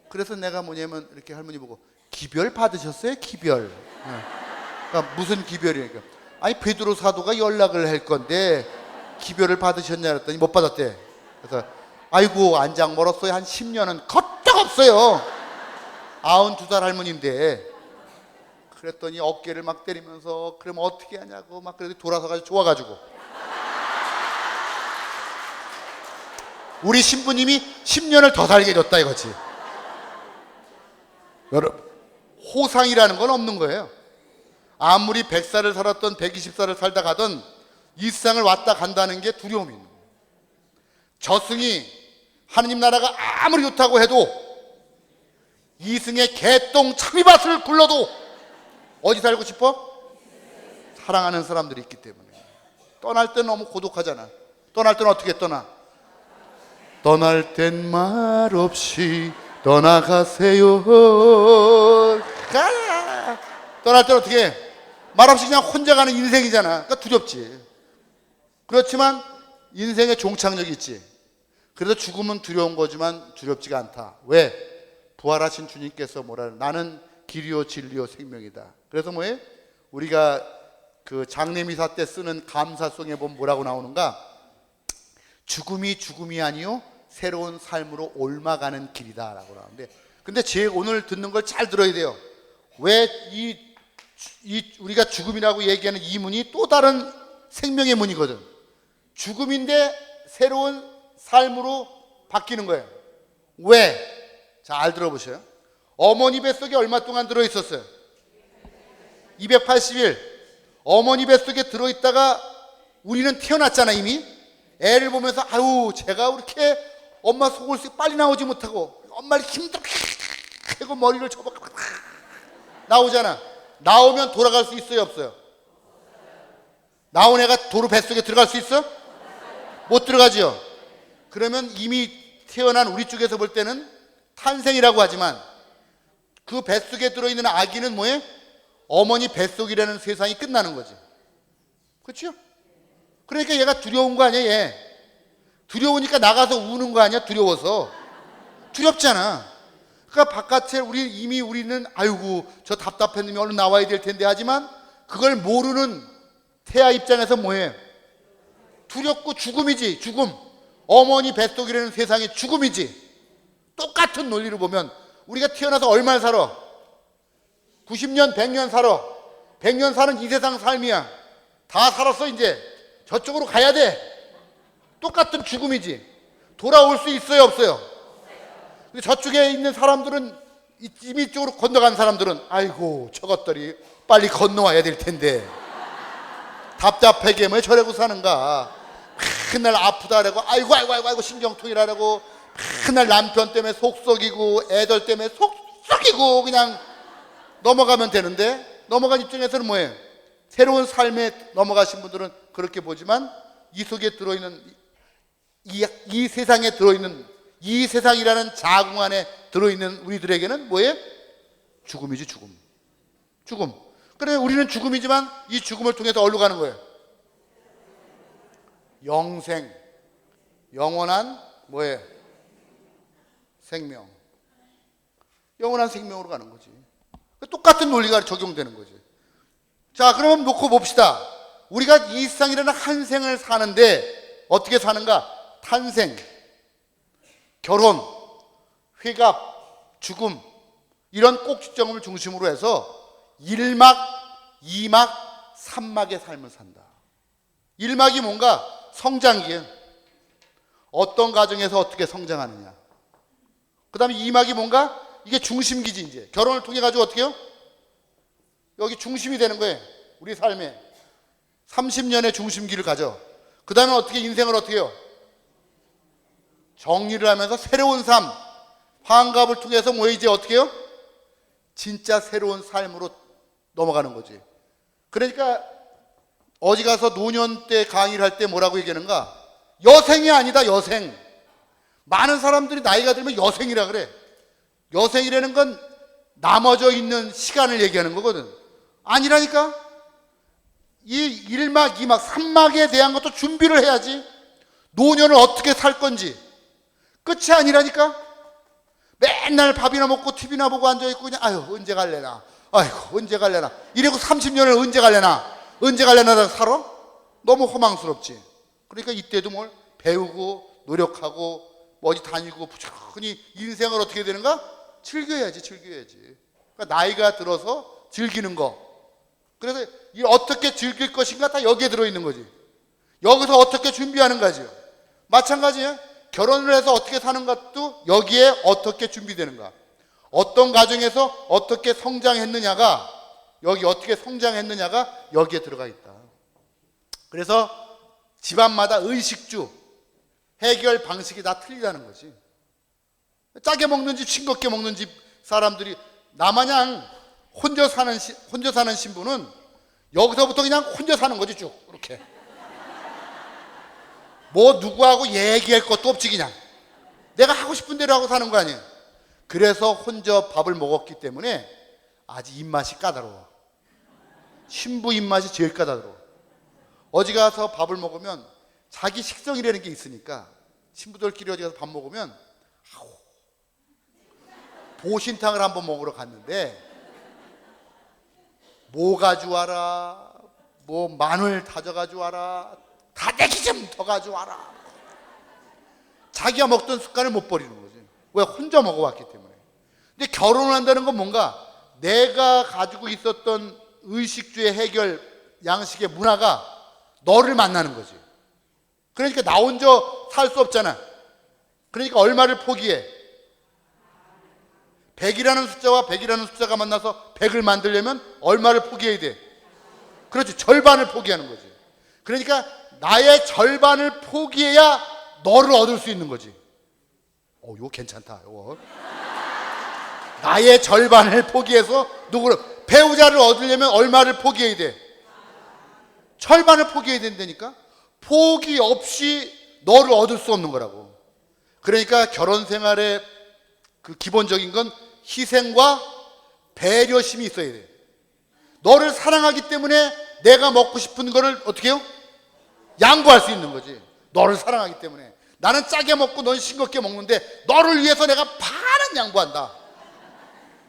그래서 내가 뭐냐면 이렇게 할머니 보고 기별 받으셨어요? 기별. 그러니까 무슨 기별이니까. 아니 베드로 사도가 연락을 할 건데 기별을 받으셨냐 그랬더니 못 받았대. 그래서 아이고 안장 멀었어요. 한 10년은 걷적 없어요. 92살 할머니인데. 그랬더니 어깨를 막 때리면서 그럼 어떻게 하냐고 막 그래도 돌아서가지고 좋아가지고 우리 신부님이 10년을 더 살게 해줬다 이거지. 여러분 호상이라는 건 없는 거예요. 아무리 100살을 살았던 120살을 살다 가던 이 세상을 왔다 간다는 게 두려움이 있는 거예요. 저승이 하느님 나라가 아무리 좋다고 해도 이승의 개똥 참이밭을 굴러도 어디 살고 싶어? 사랑하는 사람들이 있기 때문에. 떠날 땐 너무 고독하잖아. 떠날 땐 어떻게 떠나? 떠날 땐 말없이 떠나가세요. 떠날 땐 어떻게 해? 말없이 그냥 혼자 가는 인생이잖아. 그러니까 두렵지. 그렇지만 인생에 종착역이 있지. 그래서 죽음은 두려운 거지만 두렵지가 않다. 왜? 부활하신 주님께서 뭐라 나는 길이요 진리요 생명이다. 그래서 뭐해? 우리가 그 장례미사 때 쓰는 감사송에 보면 뭐라고 나오는가? 죽음이 죽음이 아니요 새로운 삶으로 옮아가는 길이다 라고 나오는데, 근데 제 오늘 듣는 걸 잘 들어야 돼요. 왜 우리가 죽음이라고 얘기하는 이 문이 또 다른 생명의 문이거든. 죽음인데 새로운 삶으로 바뀌는 거예요. 왜? 잘 들어보셔요. 어머니 뱃속에 얼마 동안 들어있었어요? 280일. 어머니 뱃속에 들어있다가 우리는 태어났잖아. 이미 애를 보면서 아유 제가 그렇게 엄마 속을 수 빨리 나오지 못하고 엄마를 힘들게 하고 머리를 접어 나오잖아. 나오면 돌아갈 수 있어요 없어요? 나온 애가 도로 뱃속에 들어갈 수 있어? 못 들어가죠. 그러면 이미 태어난 우리 쪽에서 볼 때는 탄생이라고 하지만 그 뱃속에 들어있는 아기는 뭐예요? 어머니 뱃속이라는 세상이 끝나는 거지. 그렇죠? 그러니까 얘가 두려운 거 아니야. 얘 두려우니까 나가서 우는 거 아니야. 두려워서. 두렵잖아. 그러니까 바깥에 우리는 아이고 저 답답한 놈이 얼른 나와야 될 텐데 하지만 그걸 모르는 태아 입장에서 뭐해? 두렵고 죽음이지. 죽음. 어머니 뱃속이라는 세상이 죽음이지. 똑같은 논리로 보면 우리가 태어나서 얼마나 살아? 90년 100년 살아. 100년 사는 이 세상 삶이야. 다 살았어. 이제 저쪽으로 가야 돼. 똑같은 죽음이지. 돌아올 수 있어요 없어요? 저쪽에 있는 사람들은 이미 이쪽으로 건너간 사람들은 아이고 저것들이 빨리 건너와야 될 텐데 답답하게 왜 저러고 사는가. 맨날 아프다라고 아이고 신경통이라고 맨날 남편 때문에 속 썩이고 애들 때문에 속 썩이고 그냥 넘어가면 되는데, 넘어간 입장에서는 뭐예요? 새로운 삶에 넘어가신 분들은 그렇게 보지만 이 속에 들어있는 이 세상에 들어있는 이 세상이라는 자궁 안에 들어있는 우리들에게는 뭐예요? 죽음이지. 죽음. 그러면 우리는 죽음이지만 이 죽음을 통해서 어디로 가는 거예요? 영생. 영원한 뭐예요? 생명. 영원한 생명으로 가는 거지. 똑같은 논리가 적용되는 거지. 자, 그러면 놓고 봅시다. 우리가 이 세상이라는 한 생을 사는데 어떻게 사는가? 탄생, 결혼, 회갑, 죽음 이런 꼭지점을 중심으로 해서 1막, 2막, 3막의 삶을 산다. 1막이 뭔가? 성장기에 어떤 가정에서 어떻게 성장하느냐. 그 다음에 2막이 뭔가? 이게 중심기지. 이제 결혼을 통해 가지고 어떻게 해요? 여기 중심이 되는 거예요. 우리 삶에 30년의 중심기를 가져. 그 다음에 어떻게 인생을 어떻게 해요? 정리를 하면서 새로운 삶, 환갑을 통해서 뭐 이제 어떻게 해요? 진짜 새로운 삶으로 넘어가는 거지. 그러니까 어디 가서 노년 때 강의를 할 때 뭐라고 얘기하는가? 여생이 아니다. 여생. 많은 사람들이 나이가 들면 여생이라 그래. 여생이라는 건 나머져 있는 시간을 얘기하는 거거든. 아니라니까. 이 1막, 2막, 3막에 대한 것도 준비를 해야지. 노년을 어떻게 살 건지. 끝이 아니라니까. 맨날 밥이나 먹고 TV나 보고 앉아있고 그냥 아유 언제 갈래나, 아이고 언제 갈래나 이러고 30년을 언제 갈래나 다 살아? 너무 허망스럽지. 그러니까 이때도 뭘 배우고 노력하고 어디 다니고 부지런히 인생을 어떻게 되는가? 즐겨야지. 그러니까 나이가 들어서 즐기는 거. 그래서 이 어떻게 즐길 것인가 다 여기에 들어있는 거지. 여기서 어떻게 준비하는 거지. 마찬가지예요. 결혼을 해서 어떻게 사는 것도 여기에 어떻게 준비되는가. 어떤 가정에서 어떻게 성장했느냐가, 여기 어떻게 성장했느냐가 여기에 들어가 있다. 그래서 집안마다 의식주, 해결 방식이 다 틀리다는 거지. 짜게 먹는 집, 싱겁게 먹는 집 사람들이, 나마냥 혼자 사는 신부는 여기서부터 그냥 혼자 사는 거지, 쭉 이렇게. 뭐 누구하고 얘기할 것도 없지. 그냥 내가 하고 싶은 대로 하고 사는 거 아니에요. 그래서 혼자 밥을 먹었기 때문에 아주 입맛이 까다로워. 신부 입맛이 제일 까다로워. 어디 가서 밥을 먹으면 자기 식성이라는 게 있으니까, 신부들끼리 어디 가서 밥 먹으면 보신탕을 한번 먹으러 갔는데 뭐 가져와라, 뭐 마늘 다져가지고 다대기 좀 더 가져와라. 자기가 먹던 습관을 못 버리는 거지. 왜? 혼자 먹어왔기 때문에. 근데 결혼을 한다는 건 뭔가 내가 가지고 있었던 의식주의 해결 양식의 문화가 너를 만나는 거지. 그러니까 나 혼자 살 수 없잖아. 그러니까 얼마를 포기해? 100이라는 숫자와 100이라는 숫자가 만나서 100을 만들려면 얼마를 포기해야 돼? 그렇지, 절반을 포기하는 거지. 그러니까 나의 절반을 포기해야 너를 얻을 수 있는 거지. 이거 괜찮다. 이거. 나의 절반을 포기해서 누구를, 배우자를 얻으려면 얼마를 포기해야 돼? 절반을 포기해야 된다니까. 포기 없이 너를 얻을 수 없는 거라고. 그러니까 결혼 생활의 그 기본적인 건 희생과 배려심이 있어야 돼. 너를 사랑하기 때문에 내가 먹고 싶은 거를 어떻게 해요? 양보할 수 있는 거지. 너를 사랑하기 때문에. 나는 짜게 먹고 넌 싱겁게 먹는데 너를 위해서 내가 반은 양보한다.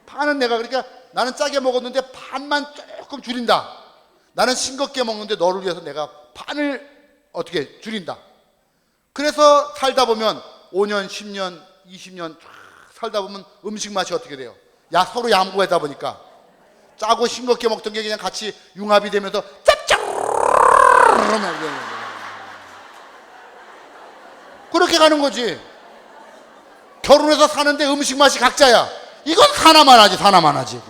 반은 내가, 그러니까 나는 짜게 먹었는데 반만 조금 줄인다. 나는 싱겁게 먹는데 너를 위해서 내가 반을 어떻게 줄인다. 그래서 살다 보면 5년, 10년, 20년 쫙 살다 보면 음식 맛이 어떻게 돼요? 서로 양보하다 보니까 짜고 싱겁게 먹던 게 그냥 같이 융합이 되면서 짭짤 그렇게 가는 거지. 결혼해서 사는데 음식 맛이 각자야. 이건 하나만 하지.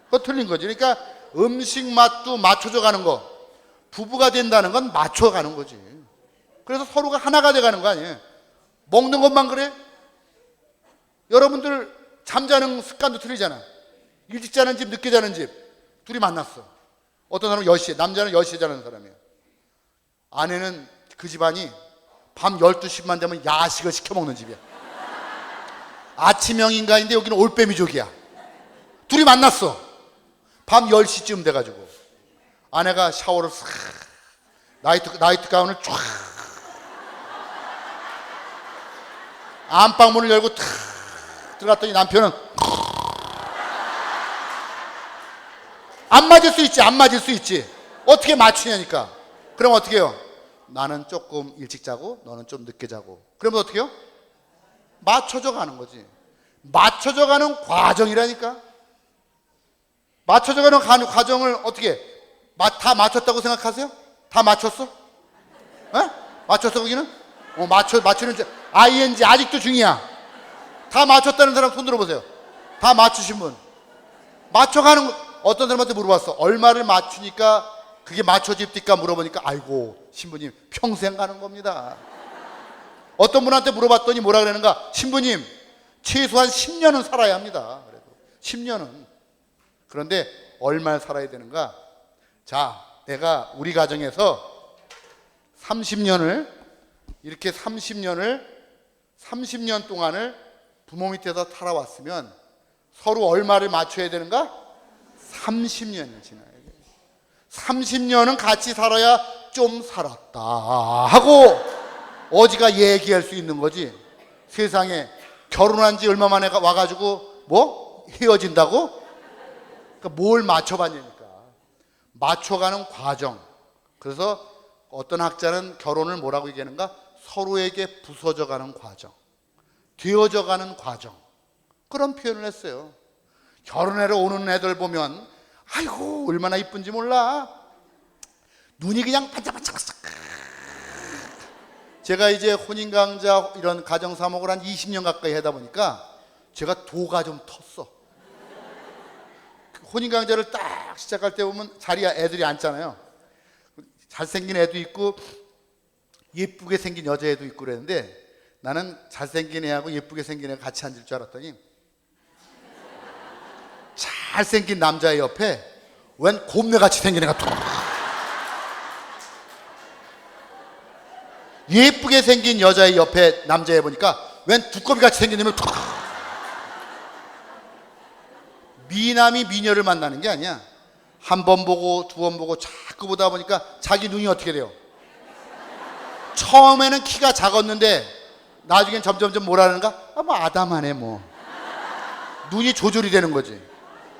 그거 틀린 거지. 그러니까 음식 맛도 맞춰져 가는 거. 부부가 된다는 건 맞춰가는 거지. 그래서 서로가 하나가 돼가는 거 아니에요. 먹는 것만 그래? 여러분들 잠자는 습관도 틀리잖아. 일찍 자는 집, 늦게 자는 집. 둘이 만났어. 어떤 사람은 10시에, 남자는 10시에 자는 사람이야. 아내는 그 집안이 밤 12시만 되면 야식을 시켜 먹는 집이야. 아침형인가인데 여기는 올빼미족이야. 둘이 만났어. 밤 10시쯤 돼가지고 아내가 샤워를 싹, 나이트 가운을 쫙, 안방문을 열고 탁 들어갔더니 남편은 안 맞을 수 있지. 어떻게 맞추냐니까. 그럼 어떻게 해요? 나는 조금 일찍 자고 너는 좀 늦게 자고. 그러면 어떻게 해요? 맞춰져 가는 거지. 맞춰져 가는 과정이라니까. 맞춰져 가는 과정을 어떻게 다 맞췄다고 생각하세요? 다 맞췄어? 맞췄어 거기는? 맞추는 ing 아직도 중이야. 다 맞췄다는 사람 손 들어보세요. 다 맞추신 분. 맞춰가는 어떤 사람한테 물어봤어. 얼마를 맞추니까 그게 맞춰집니까? 물어보니까 아이고 신부님 평생 가는 겁니다. 어떤 분한테 물어봤더니 뭐라 그러는가? 신부님 최소한 10년은 살아야 합니다. 그래도 10년은. 그런데 얼마를 살아야 되는가? 자, 내가 우리 가정에서 30년을 30년 동안을 부모 밑에서 살아왔으면 서로 얼마를 맞춰야 되는가? 30년을 지나야 돼. 30년은 같이 살아야 좀 살았다 하고 어지가 얘기할 수 있는 거지. 세상에 결혼한 지 얼마 만에 와가지고 뭐? 헤어진다고? 그러니까 뭘 맞춰봤냐니까. 맞춰가는 과정. 그래서 어떤 학자는 결혼을 뭐라고 얘기하는가? 서로에게 부서져가는 과정, 되어져가는 과정, 그런 표현을 했어요. 결혼하러 오는 애들 보면 아이고 얼마나 이쁜지 몰라. 눈이 그냥 반짝반짝반짝. 제가 이제 혼인강자 이런 가정사목을 한 20년 가까이 하다 보니까 제가 도가 좀 텄어. 혼인강자를 딱 시작할 때 보면 자리에 애들이 앉잖아요. 잘생긴 애도 있고 예쁘게 생긴 여자애도 있고 그랬는데 나는 잘생긴 애하고 예쁘게 생긴 애가 같이 앉을 줄 알았더니 잘생긴 남자의 옆에 웬 곰매같이 생긴 애가 툭, 예쁘게 생긴 여자의 옆에 남자애 보니까 웬 두꺼비같이 생긴 놈이 툭. 미남이 미녀를 만나는 게 아니야. 한 번 보고 두 번 보고 자꾸 보다 보니까 자기 눈이 어떻게 돼요? 처음에는 키가 작았는데 나중엔 점점점 뭐라는가? 뭐 아담하네 뭐. 눈이 조절이 되는 거지.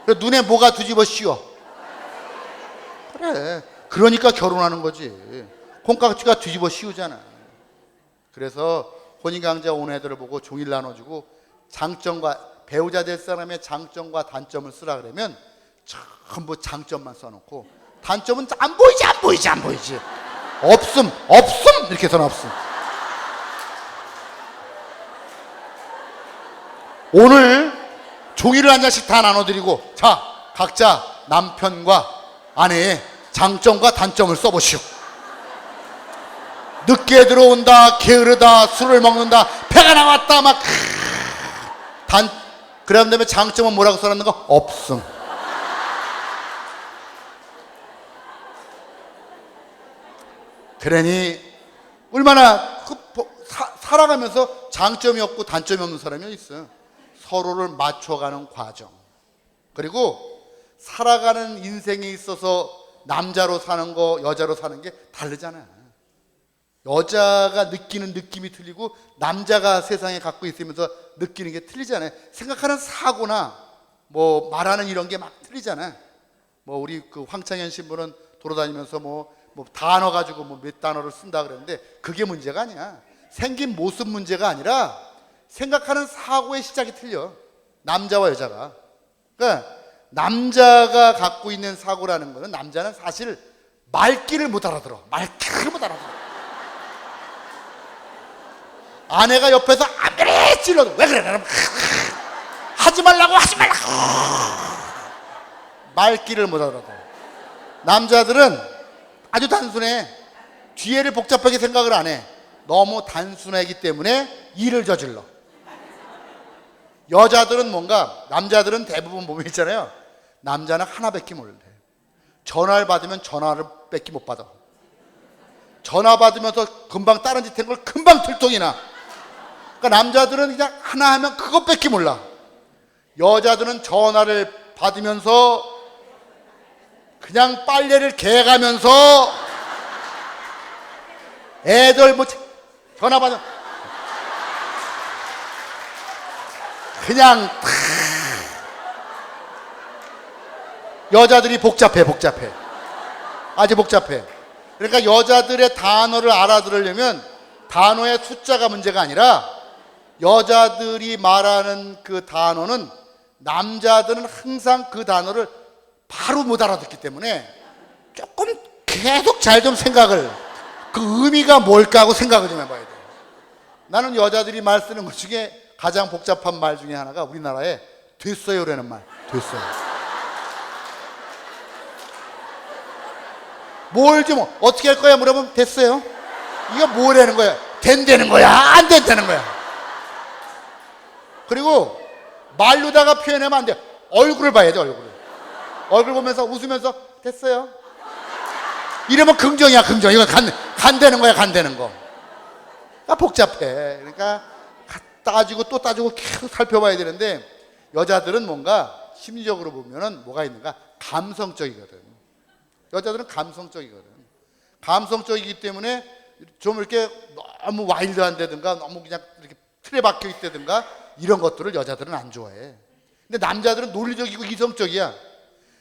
그래 눈에 뭐가 뒤집어 씌워. 그래. 그러니까 결혼하는 거지. 콩깍지가 뒤집어 씌우잖아. 그래서 혼인강자 온 애들을 보고 종이를 나눠주고 장점과 배우자 될 사람의 장점과 단점을 쓰라 그러면 전부 장점만 써놓고 단점은 안 보이지. 없음 이렇게 써놔. 없음. 오늘 종이를 한 장씩 다 나눠드리고 자 각자 남편과 아내의 장점과 단점을 써보시오. 늦게 들어온다, 게으르다, 술을 먹는다, 배가 나왔다 막 그런 다음에 장점은 뭐라고 써놨는가? 없음. 그러니 얼마나 살아가면서 장점이 없고 단점이 없는 사람이 있어요. 서로를 맞춰가는 과정. 그리고 살아가는 인생에 있어서 남자로 사는 거 여자로 사는 게 다르잖아. 여자가 느끼는 느낌이 틀리고 남자가 세상에 갖고 있으면서 느끼는 게 틀리잖아요. 생각하는 사고나 뭐 말하는 이런 게 막 틀리잖아. 뭐 우리 그 황창현 신부는 돌아다니면서 뭐 단어 가지고 뭐 몇 단어를 쓴다 그랬는데 그게 문제가 아니야. 생긴 모습 문제가 아니라 생각하는 사고의 시작이 틀려. 남자와 여자가. 그러니까 남자가 갖고 있는 사고라는 거는 남자는 사실 말귀를 못 알아들어. 말귀를 못 알아들어. 아내가 옆에서 아무리 찔러도 왜 그래? 하지 말라고 말귀를 못 알아들어. 남자들은 아주 단순해. 뒤에를 복잡하게 생각을 안 해. 너무 단순하기 때문에 일을 저질러. 여자들은 뭔가 남자들은 대부분 보면 있잖아요. 남자는 하나밖에 몰라. 전화를 받으면 전화를 뺏기 못 받아. 전화 받으면서 금방 다른 짓 한 걸 금방 들통이 나. 그러니까 남자들은 그냥 하나 하면 그것밖에 몰라. 여자들은 전화를 받으면서 그냥 빨래를 개가면서 애들 뭐 전화 받으면 그냥 여자들이 복잡해. 아주 복잡해. 그러니까 여자들의 단어를 알아들으려면 단어의 숫자가 문제가 아니라 여자들이 말하는 그 단어는 남자들은 항상 그 단어를 바로 못 알아듣기 때문에 조금 계속 잘 좀 생각을 그 의미가 뭘까 하고 생각을 좀 해봐야 돼. 나는 여자들이 말 쓰는 것 중에 가장 복잡한 말 중에 하나가 우리나라에 됐어요라는 말. 됐어요. 뭘 좀 어떻게 할 거야 물어보면 됐어요. 이거 뭐라는 거야? 된다는 거야? 안 된다는 거야? 그리고 말로다가 표현하면 안 돼. 얼굴을 봐야 돼. 얼굴 보면서 웃으면서 됐어요. 이러면 긍정이야. 이건 간다는 거야. 간다는 거. 그러니까 복잡해. 그러니까 따지고 또 따지고 계속 살펴봐야 되는데, 여자들은 뭔가 심리적으로 보면은 뭐가 있는가? 감성적이거든. 여자들은 감성적이거든. 감성적이기 때문에 좀 이렇게 너무 와일드한다든가 너무 그냥 이렇게 틀에 박혀 있다든가 이런 것들을 여자들은 안 좋아해. 근데 남자들은 논리적이고 이성적이야.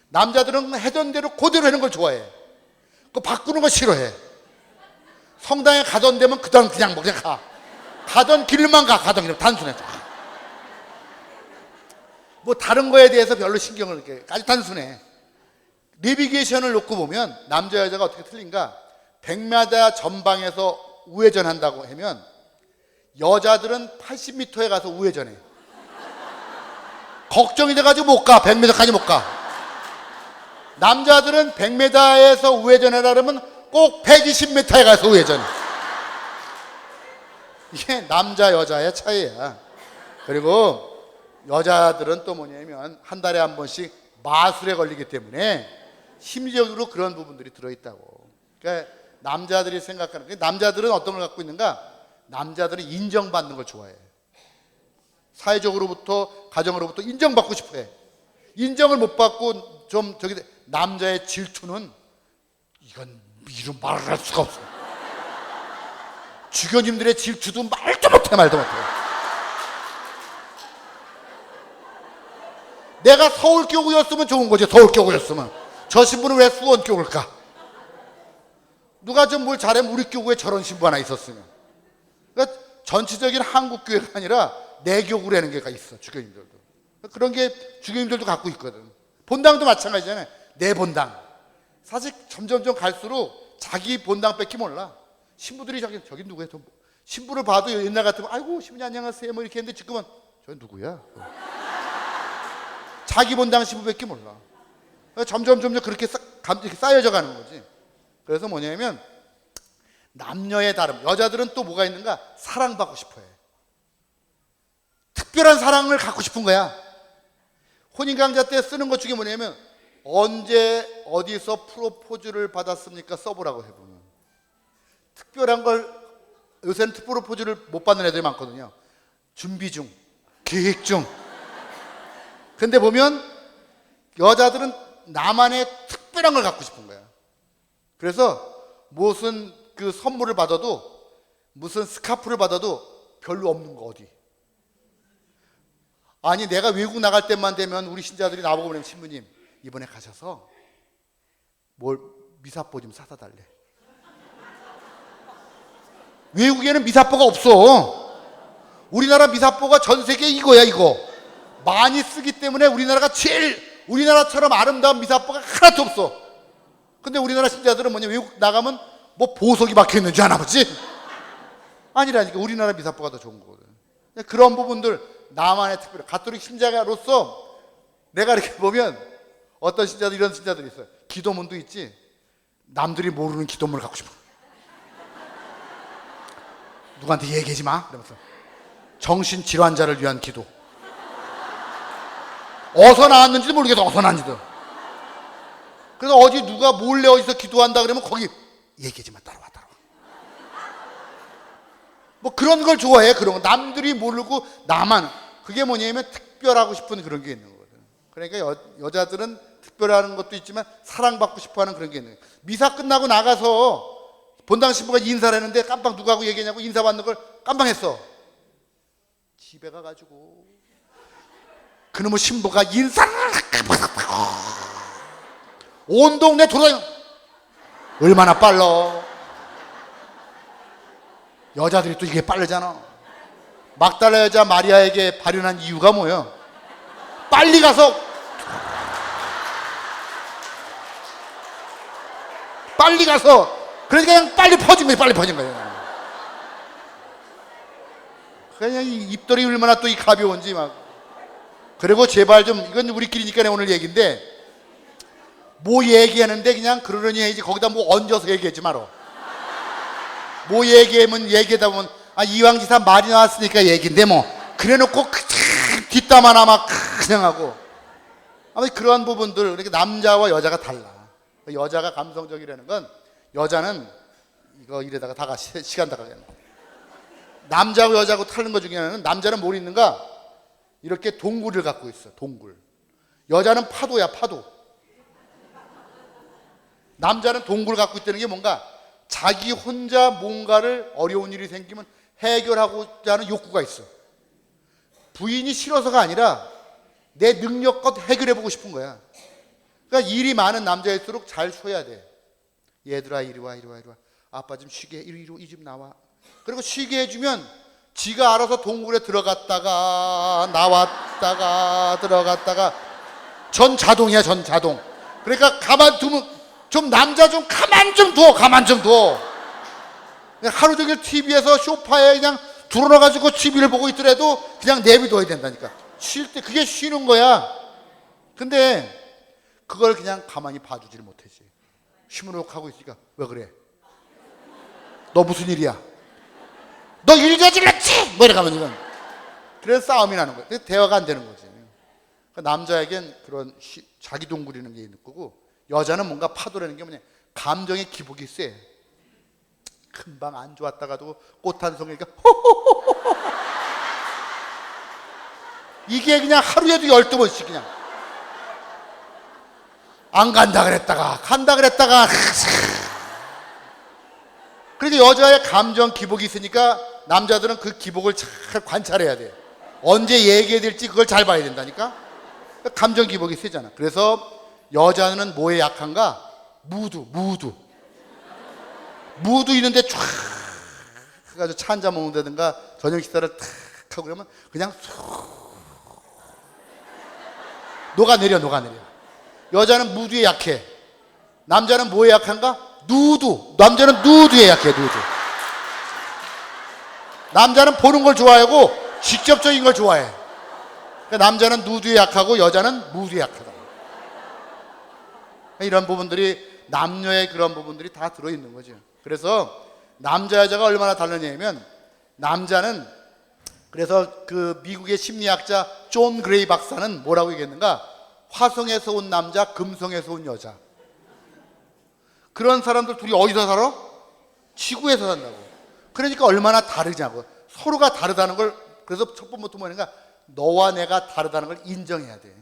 남자들은 해던 대로 그대로 하는 걸 좋아해. 그거 바꾸는 거 싫어해. 성당에 가던 데면 그냥 뭐 그냥 가. 가던 길만 가. 가던 길 단순해. 뭐 다른 거에 대해서 별로 신경을 이렇게 아주 단순해. 내비게이션을 놓고 보면 남자 여자가 어떻게 틀린가? 100m 전방에서 우회전한다고 하면 여자들은 80m에 가서 우회전해. 걱정이 돼가지고 못 가. 100m까지 못 가. 남자들은 100m에서 우회전하라 그러면 꼭 120m에 가서 우회전해. 이게 남자 여자의 차이야. 그리고 여자들은 또 뭐냐면 한 달에 한 번씩 마술에 걸리기 때문에 심리적으로 그런 부분들이 들어있다고. 그러니까 남자들이 생각하는, 남자들은 어떤 걸 갖고 있는가? 남자들은 인정받는 걸 좋아해. 사회적으로부터 가정으로부터 인정받고 싶어해. 인정을 못 받고 좀 저기, 남자의 질투는 이건 이런 말을 할 수가 없어. 주교님들의 질투도 말도 못해. 내가 서울교구였으면 좋은 거지. 서울교구였으면 저 신부는 왜 수원교구일까? 누가 좀 뭘 잘하면 우리 교구에 저런 신부 하나 있었으면. 그러니까 전체적인 한국교회가 아니라 내교구라는 게가 있어. 주교님들도 그런 게 주교님들도 갖고 있거든. 본당도 마찬가지잖아요. 내 본당. 사실 점점점 갈수록 자기 본당 뺏기 몰라. 신부들이 저기 누구야? 신부를 봐도 옛날 같으면 아이고 신부님 안녕하세요 뭐 이렇게 했는데 지금은 저 누구야? 자기 본당 신부밖에 몰라. 점점 그렇게 쌓여져 가는 거지. 그래서 뭐냐면 남녀의 다름. 여자들은 또 뭐가 있는가? 사랑받고 싶어해. 특별한 사랑을 갖고 싶은 거야. 혼인강자 때 쓰는 것 중에 뭐냐면 언제 어디서 프로포즈를 받았습니까? 써보라고 해보면 특별한 걸. 요새는 프로포즈를 못 받는 애들이 많거든요. 준비 중, 계획 중. 근데 보면 여자들은 나만의 특별한 걸 갖고 싶은 거야. 그래서 무슨 그 선물을 받아도, 무슨 스카프를 받아도 별로 없는 거 어디. 아니 내가 외국 나갈 때만 되면 우리 신자들이 나보고 그러면 신부님 이번에 가셔서 뭘 미사포 좀 사다 달래. 외국에는 미사포가 없어. 우리나라 미사포가 전 세계 이거야. 이거 많이 쓰기 때문에 우리나라가 제일, 우리나라처럼 아름다운 미사포가 하나도 없어. 근데 우리나라 신자들은 뭐냐, 외국 나가면 뭐 보석이 박혀있는 줄 아나 보지? 아니라니까. 우리나라 미사포가 더 좋은 거거든. 그런 부분들 나만의 특별. 가톨릭 신자로서 내가 이렇게 보면 어떤 신자들, 이런 신자들이 있어요. 기도문도 있지. 남들이 모르는 기도문을 갖고 싶어. 누구한테 얘기하지 마 그러면서 정신질환자를 위한 기도. 어디서 나왔는지도 모르겠어. 어디서 나왔는지도. 그래서 어디 누가 몰래 어디서 기도한다 그러면 거기 얘기하지 마. 따라와. 뭐 그런 걸 좋아해. 그런 거 남들이 모르고 나만. 그게 뭐냐면 특별하고 싶은 그런 게 있는 거거든. 그러니까 여자들은 특별한 것도 있지만 사랑받고 싶어하는 그런 게 있는 거야. 미사 끝나고 나가서 본당 신부가 인사를 했는데 깜빡 누가 하고 얘기했냐고 인사받는 걸 깜빡했어. 집에 가가지고 그놈의 신부가 인사를 온 동네 돌아다녀. 얼마나 빨라. 여자들이 또 이게 빠르잖아. 막달라 여자 마리아에게 발현한 이유가 뭐예요? 빨리 가서 그러니까 그냥 빨리 퍼진 거예요. 그냥 이 입들이 얼마나 또 이 가벼운지 막. 그리고 제발 좀, 이건 우리끼리니까 오늘 얘기인데, 뭐 얘기하는데 그냥 그러려니 해야지 거기다 뭐 얹어서 얘기하지 마라. 뭐 얘기하다 보면 아 이왕지사 말이 나왔으니까 얘기인데 뭐 그래놓고 뒷담 하나 막 그냥 하고. 아마 그러한 부분들. 그러니까 남자와 여자가 달라. 여자가 감성적이라는 건, 여자는 이거 이래다가 시간 다 가겠네. 남자하고 여자하고 다른 것 중에 하나는 남자는 뭘 있는가? 이렇게 동굴을 갖고 있어. 동굴. 여자는 파도야, 파도. 남자는 동굴을 갖고 있다는 게 뭔가 자기 혼자 뭔가를 어려운 일이 생기면 해결하고자 하는 욕구가 있어. 부인이 싫어서가 아니라 내 능력껏 해결해보고 싶은 거야. 그러니까 일이 많은 남자일수록 잘 쉬어야 돼. 얘들아 이리 와, 이리 와, 이리 와. 아빠 좀 쉬게 해. 이 집 나와. 그리고 쉬게 해주면 지가 알아서 동굴에 들어갔다가 나왔다가 들어갔다가 전 자동이야, 전 자동. 그러니까 가만두면 좀 남자 좀 가만 좀 둬, 가만 좀 둬. 하루 종일 TV에서 소파에 그냥 들어놔가지고 TV를 보고 있더라도 그냥 내비둬야 된다니까. 쉴 때 그게 쉬는 거야. 근데 그걸 그냥 가만히 봐주지를 못하지. 시무룩하고 있으니까 왜 그래? 너 무슨 일이야? 너 일 저질렀지? 뭐 이래가면 이건. 그래서 싸움이 나는 거야. 대화가 안 되는 거지. 그러니까 남자에겐 그런 자기 동굴이라는 게 있는 거고, 여자는 뭔가 파도라는 게 뭐냐, 감정의 기복이 세. 금방 안 좋았다가도 꽃 한 송이가 호호호호호. 이게 그냥 하루에도 12번씩 그냥 안 간다 그랬다가 간다 그랬다가. 그러니까 여자의 감정 기복이 있으니까 남자들은 그 기복을 잘 관찰해야 돼. 언제 얘기해야 될지 그걸 잘 봐야 된다니까. 감정 기복이 세잖아. 그래서 여자는 뭐에 약한가? 무드 있는데 쫙 해가지고 차 한잔 먹는다든가 저녁 식사를 탁 하고 그러면 그냥 녹아내려. 여자는 무드에 약해. 남자는 뭐에 약한가? 남자는 누드에 약해. 누드. 남자는 보는 걸 좋아하고 직접적인 걸 좋아해. 그러니까 남자는 누드에 약하고 여자는 무드에 약하다. 이런 부분들이 남녀의 그런 부분들이 다 들어있는 거죠. 그래서 남자 여자가 얼마나 다르냐면, 남자는 그래서 그 미국의 심리학자 존 그레이 박사는 뭐라고 얘기했는가? 화성에서 온 남자, 금성에서 온 여자. 그런 사람들 둘이 어디서 살아? 지구에서 산다고. 그러니까 얼마나 다르냐고. 서로가 다르다는 걸, 그래서 첫 번부터 뭐냐면 너와 내가 다르다는 걸 인정해야 돼.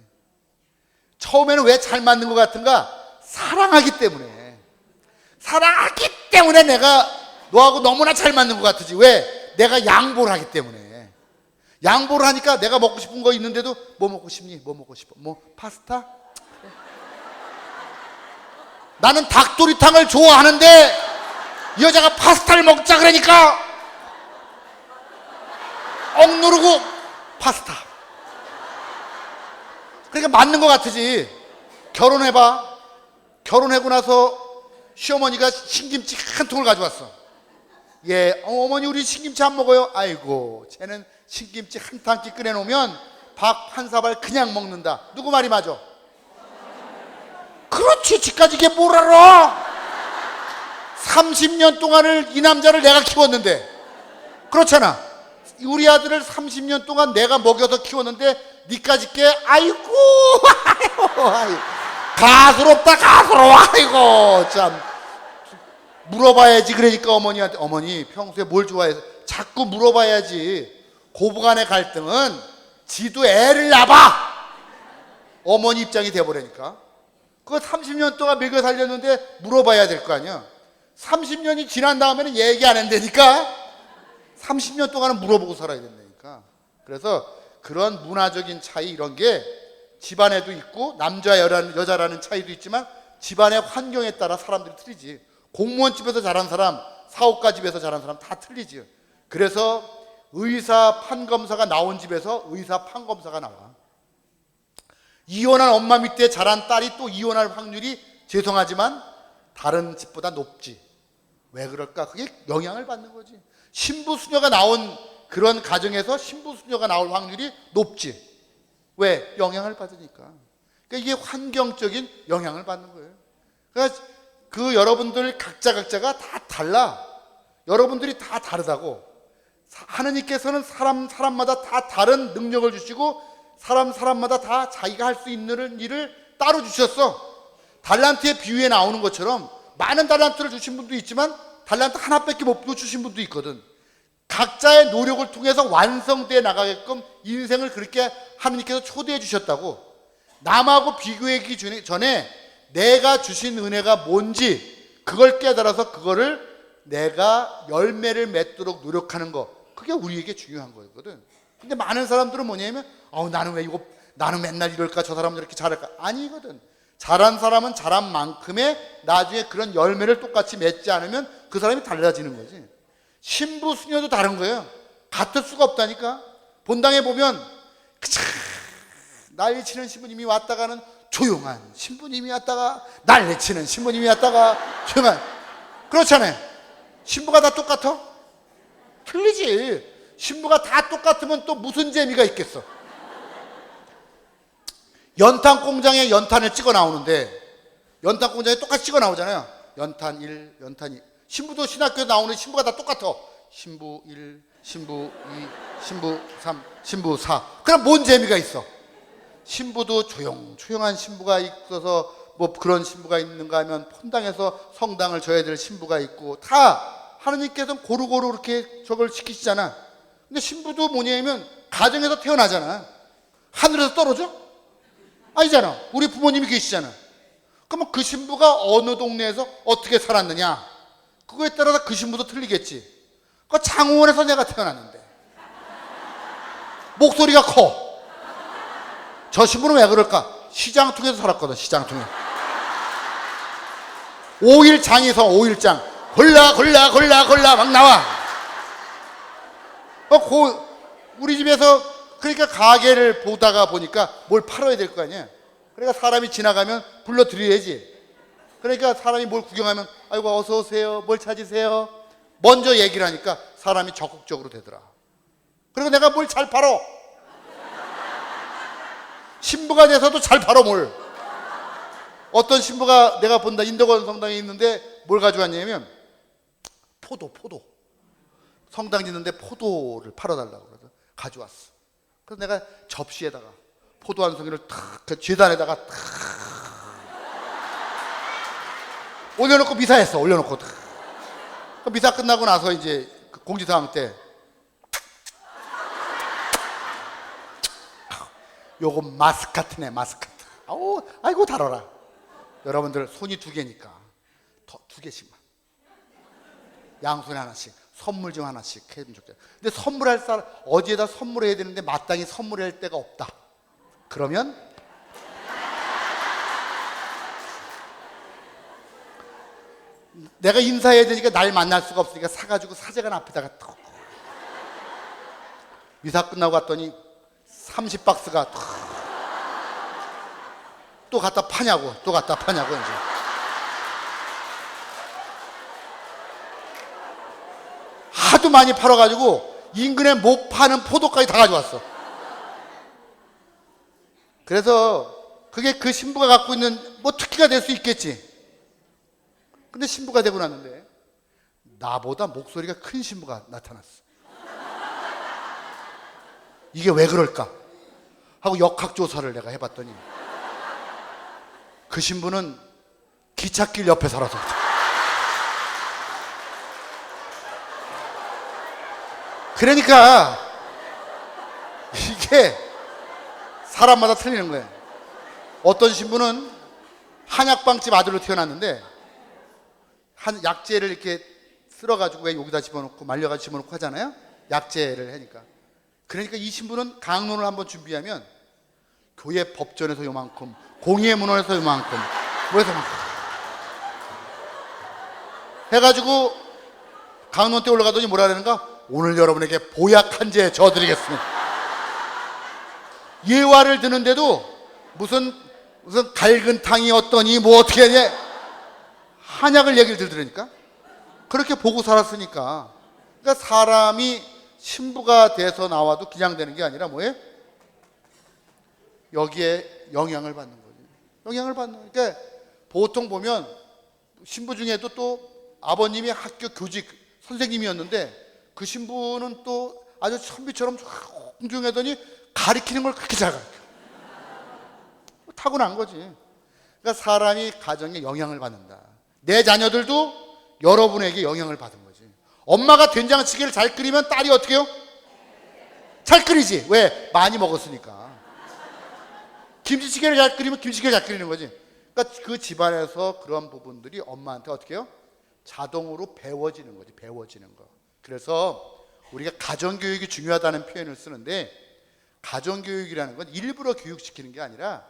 처음에는 왜 잘 맞는 것 같은가? 사랑하기 때문에 내가 너하고 너무나 잘 맞는 것 같으지. 왜? 내가 양보를 하기 때문에. 양보를 하니까 내가 먹고 싶은 거 있는데도 뭐 먹고 싶니? 뭐 먹고 싶어? 뭐 파스타? 그래. 나는 닭도리탕을 좋아하는데 이 여자가 파스타를 먹자 그러니까 억누르고 파스타. 그러니까 맞는 것 같으지. 결혼해봐. 결혼하고 나서 시어머니가 신김치 한 통을 가져왔어. 예, 어머니 우리 신김치 안 먹어요. 아이고, 쟤는 신김치 한 탕씩 끓여놓으면 밥 한 사발 그냥 먹는다. 누구 말이 맞아? 그렇지, 지까지 이게 뭘 알아? 30년 동안을 이 남자를 내가 키웠는데. 그렇잖아. 우리 아들을 30년 동안 내가 먹여서 키웠는데 니까지 게 아이고 가스럽다, 가스러워. 아이고 참. 물어봐야지. 그러니까 어머니한테, 어머니 평소에 뭘 좋아해서 자꾸 물어봐야지. 고부간의 갈등은 지도 애를 낳아. 어머니 입장이 돼버리니까. 그거 30년 동안 먹여 살렸는데 물어봐야 될 거 아니야. 30년이 지난 다음에는 얘기 안 한다니까. 30년 동안은 물어보고 살아야 된다니까. 그래서 그런 문화적인 차이, 이런 게 집안에도 있고, 남자 여자라는 차이도 있지만 집안의 환경에 따라 사람들이 틀리지. 공무원 집에서 자란 사람, 사업가 집에서 자란 사람 다 틀리지. 그래서 의사 판검사가 나온 집에서 의사 판검사가 나와. 이혼한 엄마 밑에 자란 딸이 또 이혼할 확률이 죄송하지만 다른 집보다 높지. 왜 그럴까? 그게 영향을 받는 거지. 신부 수녀가 나온 그런 가정에서 신부 수녀가 나올 확률이 높지. 왜? 영향을 받으니까. 그러니까 이게 환경적인 영향을 받는 거예요. 그러니까 그 여러분들 각자가 다 달라. 여러분들이 다 다르다고. 하느님께서는 사람마다 다 다른 능력을 주시고 사람마다 다 자기가 할 수 있는 일을 따로 주셨어. 달란트의 비유에 나오는 것처럼 많은 달란트를 주신 분도 있지만 달란트 하나밖에 못 주신 분도 있거든. 각자의 노력을 통해서 완성되어 나가게끔 인생을 그렇게 하나님께서 초대해 주셨다고. 남하고 비교하기 전에 내가 주신 은혜가 뭔지 그걸 깨달아서 그거를 내가 열매를 맺도록 노력하는 거, 그게 우리에게 중요한 거거든. 근데 많은 사람들은 뭐냐면 나는 맨날 이럴까, 저 사람은 이렇게 잘할까. 아니거든. 잘한 사람은 잘한 만큼의 나중에 그런 열매를 똑같이 맺지 않으면 그 사람이 달라지는 거지. 신부 수녀도 다른 거예요. 같을 수가 없다니까. 본당에 보면 난리치는 신부님이 왔다가는 조용한 신부님이 왔다가 난리치는 신부님이 왔다가 조용한. 그렇잖아요. 신부가 다 똑같아? 틀리지. 신부가 다 똑같으면 또 무슨 재미가 있겠어. 연탄 공장에 연탄을 찍어 나오는데 연탄 공장에 똑같이 찍어 나오잖아요. 연탄 1, 연탄 2. 신부도 신학교에 나오는 신부가 다 똑같아. 신부 1, 신부 2, 신부 3, 신부 4. 그럼 뭔 재미가 있어? 신부도 조용한 신부가 있어서 뭐 그런 신부가 있는가 하면 본당에서 성당을 져야 될 신부가 있고, 다 하느님께서는 고루고루 이렇게 저걸 시키시잖아. 근데 신부도 뭐냐면 가정에서 태어나잖아. 하늘에서 떨어져? 아니잖아. 우리 부모님이 계시잖아. 그러면 그 신부가 어느 동네에서 어떻게 살았느냐, 그거에 따라서 그 신부도 틀리겠지. 그 장호원에서 내가 태어났는데 목소리가 커. 저 신부는 왜 그럴까? 시장통에서 살았거든. 시장통에. 5일장에서 5일장 골라 막 나와. 우리 집에서 그러니까 가게를 보다가 보니까 뭘 팔아야 될 거 아니야. 그러니까 사람이 지나가면 불러드려야지. 그러니까 사람이 뭘 구경하면 아이고 어서 오세요, 뭘 찾으세요, 먼저 얘기를 하니까 사람이 적극적으로 되더라. 그리고 내가 뭘 잘 팔어. 신부가 돼서도 잘 팔어. 뭘. 어떤 신부가 내가 본다, 인덕원 성당에 있는데 뭘 가져왔냐면 포도. 성당 짓는데 포도를 팔아달라고 그래서 가져왔어. 그래서 내가 접시에다가 포도 한 송이를 탁, 그 재단에다가 탁 올려놓고 미사했어. 올려놓고 탁. 그 미사 끝나고 나서 이제 그 공지사항 때 요거 마스카트네, 마스카트. 아이고 달아라. 여러분들 손이 2개니까 더 2개씩만, 양손에 하나씩 선물 좀 하나씩 해주면 좋겠다. 근데 선물할 사람 어디에다 선물해야 되는데 마땅히 선물할 데가 없다. 그러면 내가 인사해야 되니까 날 만날 수가 없으니까 사가지고 사제관 앞에다가 턱. 미사 끝나고 갔더니 30박스가 또 갖다 파냐고, 또 갖다 파냐고. 이제 하도 많이 팔아가지고 인근에 못 파는 포도까지 다 가져왔어. 그래서 그게 그 신부가 갖고 있는 뭐 특기가 될 수 있겠지. 근데 신부가 되고 났는데 나보다 목소리가 큰 신부가 나타났어. 이게 왜 그럴까 하고 역학조사를 내가 해봤더니 그 신부는 기찻길 옆에 살아서 그러니까 이게 사람마다 틀리는 거예요. 어떤 신부는 한약방집 아들로 태어났는데 한 약재를 이렇게 쓸어가지고 왜 여기다 집어넣고 말려가지고 집어넣고 하잖아요. 약재를 하니까. 그러니까 이 신부는 강론을 한번 준비하면 교회 법전에서 요만큼, 공예문헌에서 요만큼, 뭐해서 막 해가지고 강론 때 올라가더니 뭐라 그러는가? 오늘 여러분에게 보약 한 제 져드리겠습니다. 예화를 드는데도 무슨 갈근탕이 어떠니 뭐 어떻게 하냐, 한약을 얘기를 들으니까 그렇게 보고 살았으니까. 그러니까 사람이 신부가 돼서 나와도 그냥 되는 게 아니라 뭐예요? 여기에 영향을 받는 거지. 영향을 받는. 그러니까 보통 보면 신부 중에도 또 아버님이 학교 교직 선생님이었는데 그 신부는 또 아주 선비처럼 훌륭하더니 가리키는 걸 그렇게 잘 가르쳐. 타고난 거지. 그러니까 사람이 가정에 영향을 받는다. 내 자녀들도 여러분에게 영향을 받은 거지. 엄마가 된장찌개를 잘 끓이면 딸이 어떻게 해요? 잘 끓이지. 왜? 많이 먹었으니까. 김치찌개를 잘 끓이면 김치찌개를 잘 끓이는 거지. 그러니까 그 집안에서 그런 부분들이 엄마한테 어떻게 해요? 자동으로 배워지는 거지. 배워지는 거. 그래서 우리가 가정교육이 중요하다는 표현을 쓰는데, 가정교육이라는 건 일부러 교육시키는 게 아니라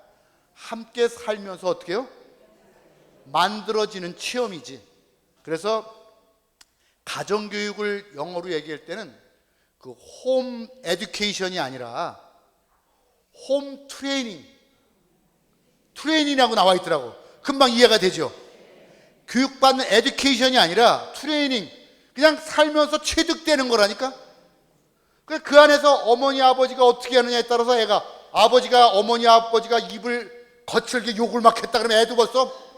함께 살면서 어떻게 해요? 만들어지는 체험이지. 그래서 가정교육을 영어로 얘기할 때는 그 홈 에듀케이션이 아니라 홈 트레이닝이라고 나와 있더라고. 금방 이해가 되죠? 교육받는 에듀케이션이 아니라 트레이닝, 그냥 살면서 체득되는 거라니까. 그 안에서 어머니 아버지가 어떻게 하느냐에 따라서 애가, 아버지가 어머니 아버지가 입을 거칠게 욕을 막 했다 그러면 애도 벌써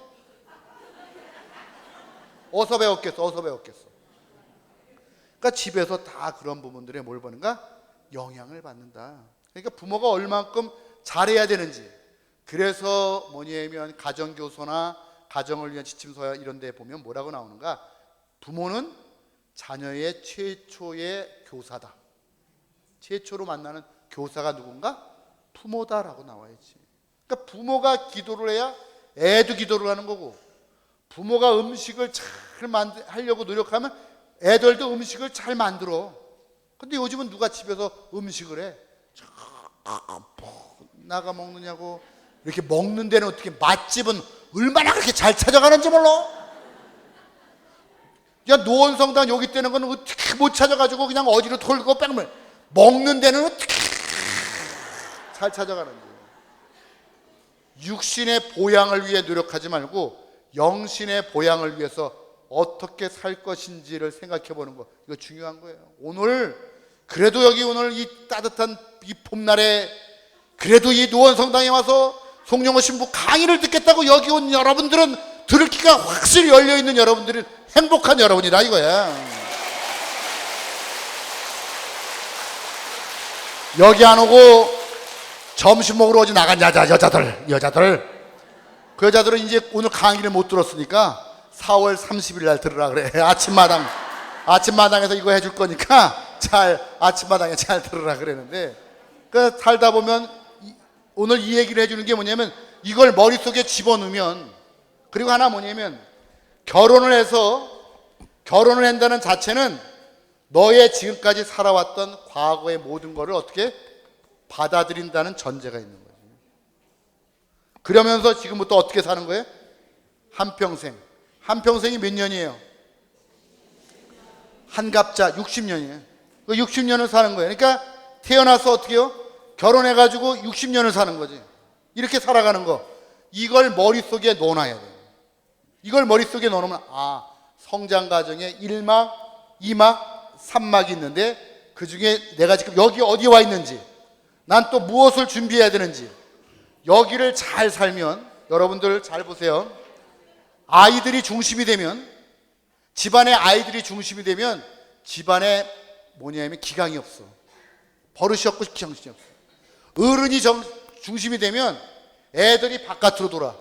어서 배웠겠어. 그러니까 집에서 다 그런 부분들에 뭘 보는가? 영향을 받는다. 그러니까 부모가 얼만큼 잘해야 되는지. 그래서 뭐냐면 가정교사나 가정을 위한 지침서 이런 데 보면 뭐라고 나오는가? 부모는 자녀의 최초의 교사다. 최초로 만나는 교사가 누군가? 부모다라고 나와있지. 그러니까 부모가 기도를 해야 애도 기도를 하는 거고, 부모가 음식을 잘 하려고 노력하면 애들도 음식을 잘 만들어. 근데 요즘은 누가 집에서 음식을 해? 나가 먹느냐고. 이렇게 먹는 데는 어떻게, 맛집은 얼마나 그렇게 잘 찾아가는지 몰라. 야, 노원성당 여기 때는 건 어떻게 못 찾아가지고 그냥 어디로 돌고 뺑물. 먹는 데는 어떻게 잘 찾아가는지. 육신의 보양을 위해 노력하지 말고 영신의 보양을 위해서 어떻게 살 것인지를 생각해 보는 거, 이거 중요한 거예요. 오늘 그래도 여기 오늘 이 따뜻한 이 봄날에 그래도 이 노원성당에 와서 송영호 신부 강의를 듣겠다고 여기 온 여러분들은 들을 귀가 확실히 열려있는 여러분들은 행복한 여러분이다 이거야. 여기 안 오고 점심 먹으러 어디 나간 여자들 그 여자들은 이제 오늘 강의를 못 들었으니까 4월 30일 날 들으라 그래. 아침마당에서 이거 해줄 거니까 아침마당에 잘 들으라 그랬는데, 그 살다 보면 오늘 이 얘기를 해주는 게 뭐냐면, 이걸 머릿속에 집어넣으면, 그리고 하나 뭐냐면, 결혼을 한다는 자체는 너의 지금까지 살아왔던 과거의 모든 거를 어떻게 받아들인다는 전제가 있는 거예요. 그러면서 지금부터 어떻게 사는 거예요? 한평생이 몇 년이에요? 한갑자 60년이에요. 그 60년을 사는 거예요. 그러니까 태어나서 어떻게 해요? 결혼해가지고 60년을 사는 거지. 이렇게 살아가는 거. 이걸 머릿속에 넣어놔야 돼요. 이걸 머릿속에 넣어놓으면, 성장 과정에 1막, 2막, 3막이 있는데 그 중에 내가 지금 여기 어디에 와 있는지, 난 또 무엇을 준비해야 되는지, 여기를 잘 살면, 여러분들 잘 보세요. 아이들이 중심이 되면, 집안에 아이들이 중심이 되면 집안에 뭐냐면 기강이 없어. 버릇이 없고 정신이 없어. 어른이 중심이 되면 애들이 바깥으로 돌아.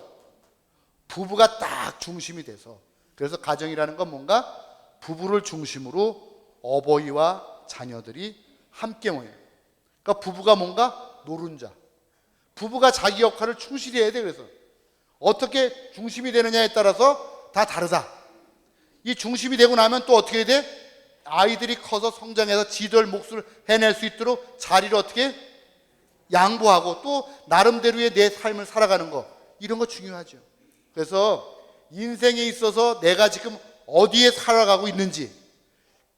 부부가 딱 중심이 돼서, 그래서 가정이라는 건 뭔가 부부를 중심으로 어버이와 자녀들이 함께 모여요. 그러니까 부부가 뭔가 노른자. 부부가 자기 역할을 충실히 해야 돼. 그래서 어떻게 중심이 되느냐에 따라서 다 다르다. 이 중심이 되고 나면 또 어떻게 해야 돼? 아이들이 커서 성장해서 지들 몫을 해낼 수 있도록 자리를 어떻게 양보하고 또 나름대로의 내 삶을 살아가는 거, 이런 거 중요하죠. 그래서 인생에 있어서 내가 지금 어디에 살아가고 있는지,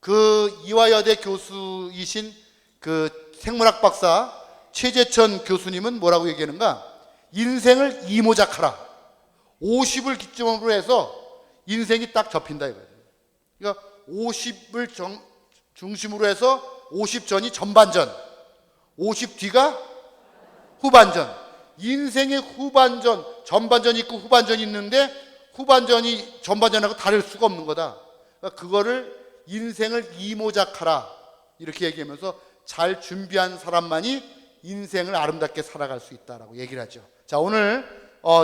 그 이화여대 교수이신 그 생물학 박사 최재천 교수님은 뭐라고 얘기하는가? 인생을 이모작하라. 50을 기점으로 해서 인생이 딱 접힌다 이거예요. 그러니까 50을 중심으로 해서 50 전이 전반전, 50 뒤가 후반전. 인생의 후반전, 전반전이 있고 후반전이 있는데 후반전이 전반전하고 다를 수가 없는 거다. 그러니까 그거를 인생을 이모작하라 이렇게 얘기하면서 잘 준비한 사람만이 인생을 아름답게 살아갈 수 있다라고 얘기를 하죠. 자, 오늘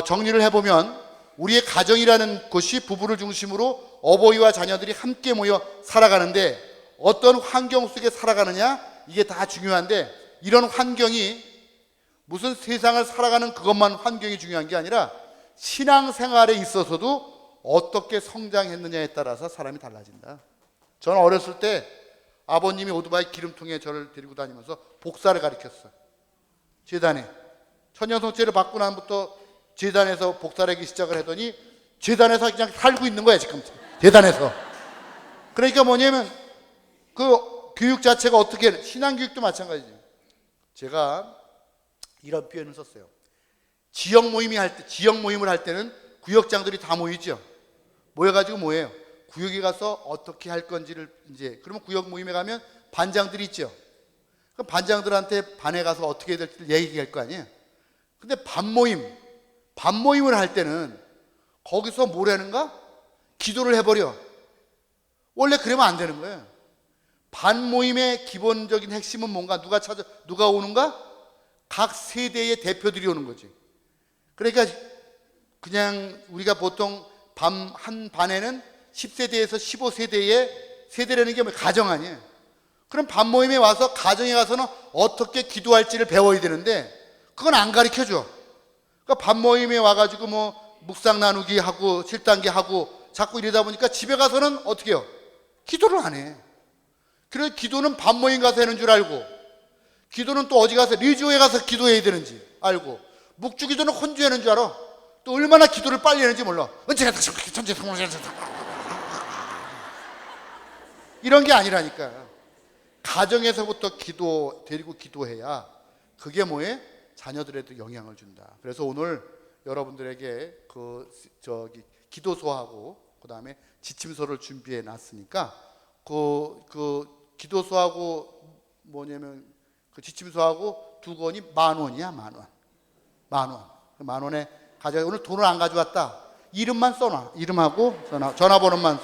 정리를 해보면, 우리의 가정이라는 곳이 부부를 중심으로 어버이와 자녀들이 함께 모여 살아가는데 어떤 환경 속에 살아가느냐, 이게 다 중요한데, 이런 환경이 무슨 세상을 살아가는 그것만 환경이 중요한 게 아니라 신앙생활에 있어서도 어떻게 성장했느냐에 따라서 사람이 달라진다. 저는 어렸을 때 아버님이 오토바이 기름통에 저를 데리고 다니면서 복사를 가르쳤어요. 제단에 천년성체를 받고 난부터 제단에서 복사를 하기 시작을 하더니 제단에서 그냥 살고 있는 거야 지금. 제단에서. 그러니까 뭐냐면 그 교육 자체가 어떻게, 신앙교육도 마찬가지죠. 제가 이런 표현을 썼어요. 지역 모임을 할 때는 구역장들이 다 모이죠. 모여가지고 뭐예요? 구역에 가서 어떻게 할 건지를 그러면 구역 모임에 가면 반장들이 있죠. 그럼 반장들한테 반에 가서 어떻게 해야 될지 얘기할 거 아니에요. 근데 반모임을 할 때는 거기서 뭘 하는가? 기도를 해버려. 원래 그러면 안 되는 거예요. 반모임의 기본적인 핵심은 뭔가? 누가 오는가? 각 세대의 대표들이 오는 거지. 그러니까 그냥 우리가 보통 한 반에는 10세대에서 15세대의 세대라는 게 뭐 가정 아니에요. 그럼 반모임에 와서 가정에 가서는 어떻게 기도할지를 배워야 되는데 그건 안 가르쳐줘. 그러니까 반모임에 와가지고 뭐 묵상 나누기 하고 실단기 하고 자꾸 이러다 보니까 집에 가서는 어떻게 해요? 기도를 안 해. 그래서 기도는 반모임 가서 하는 줄 알고, 기도는 또 어디 가서 리조에 가서 기도해야 되는지 알고, 묵주기도는 혼자 하는 줄 알아. 또 얼마나 기도를 빨리 하는지 몰라. 언제가 천재 이런 게 아니라니까. 가정에서부터 데리고 기도해야 그게 뭐에? 자녀들에도 영향을 준다. 그래서 오늘 여러분들에게 기도서하고 그 다음에 지침서를 준비해 놨으니까 그 기도서하고 뭐냐면 그 지침서하고 두 권이 10,000원이야. 10,000원. 10,000원에 가져가. 오늘 돈을 안 가져왔다. 이름만 써놔. 이름하고 전화번호만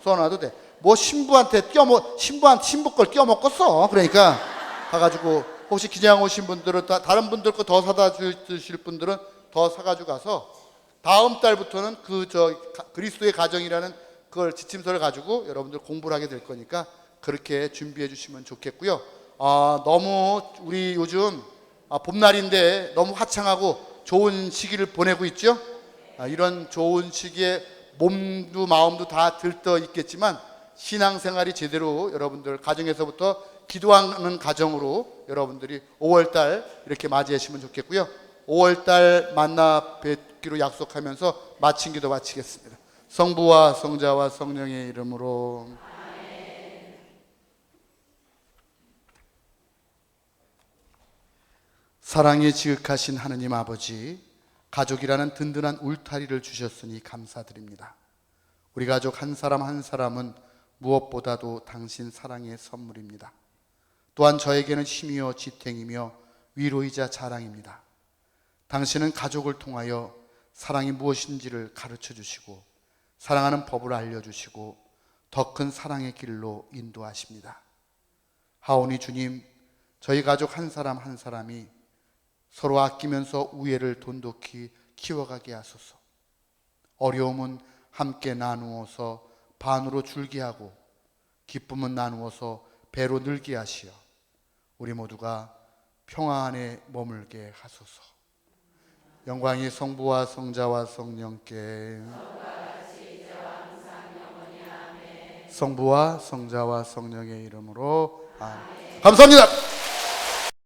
써놔도 돼. 뭐 신부한테 신부 걸 껴먹고 써. 그러니까 가가지고 혹시 기장 오신 분들은 다른 분들 거 더 사다 주실 분들은 더 사가지고 가서 다음 달부터는 그리스도의 가정이라는 그걸 지침서를 가지고 여러분들 공부를 하게 될 거니까 그렇게 준비해 주시면 좋겠고요. 너무 우리 요즘 봄날인데 너무 화창하고 좋은 시기를 보내고 있죠. 이런 좋은 시기에 몸도 마음도 다 들떠 있겠지만 신앙생활이 제대로 여러분들 가정에서부터 기도하는 가정으로 여러분들이 5월달 이렇게 맞이하시면 좋겠고요. 5월달 만나 뵙기로 약속하면서 마친 기도 마치겠습니다. 성부와 성자와 성령의 이름으로. 사랑이 지극하신 하느님 아버지, 가족이라는 든든한 울타리를 주셨으니 감사드립니다. 우리 가족 한 사람 한 사람은 무엇보다도 당신 사랑의 선물입니다. 또한 저에게는 힘이요 지탱이며 위로이자 자랑입니다. 당신은 가족을 통하여 사랑이 무엇인지를 가르쳐 주시고 사랑하는 법을 알려주시고 더 큰 사랑의 길로 인도하십니다. 하오니 주님, 저희 가족 한 사람 한 사람이 서로 아끼면서 우애를 돈독히 키워가게 하소서. 어려움은 함께 나누어서 반으로 줄게 하고 기쁨은 나누어서 배로 늘게 하시어 우리 모두가 평화 안에 머물게 하소서. 영광이 성부와 성자와 성령께, 성부와 성자와 성령의 이름으로 아멘. 감사합니다.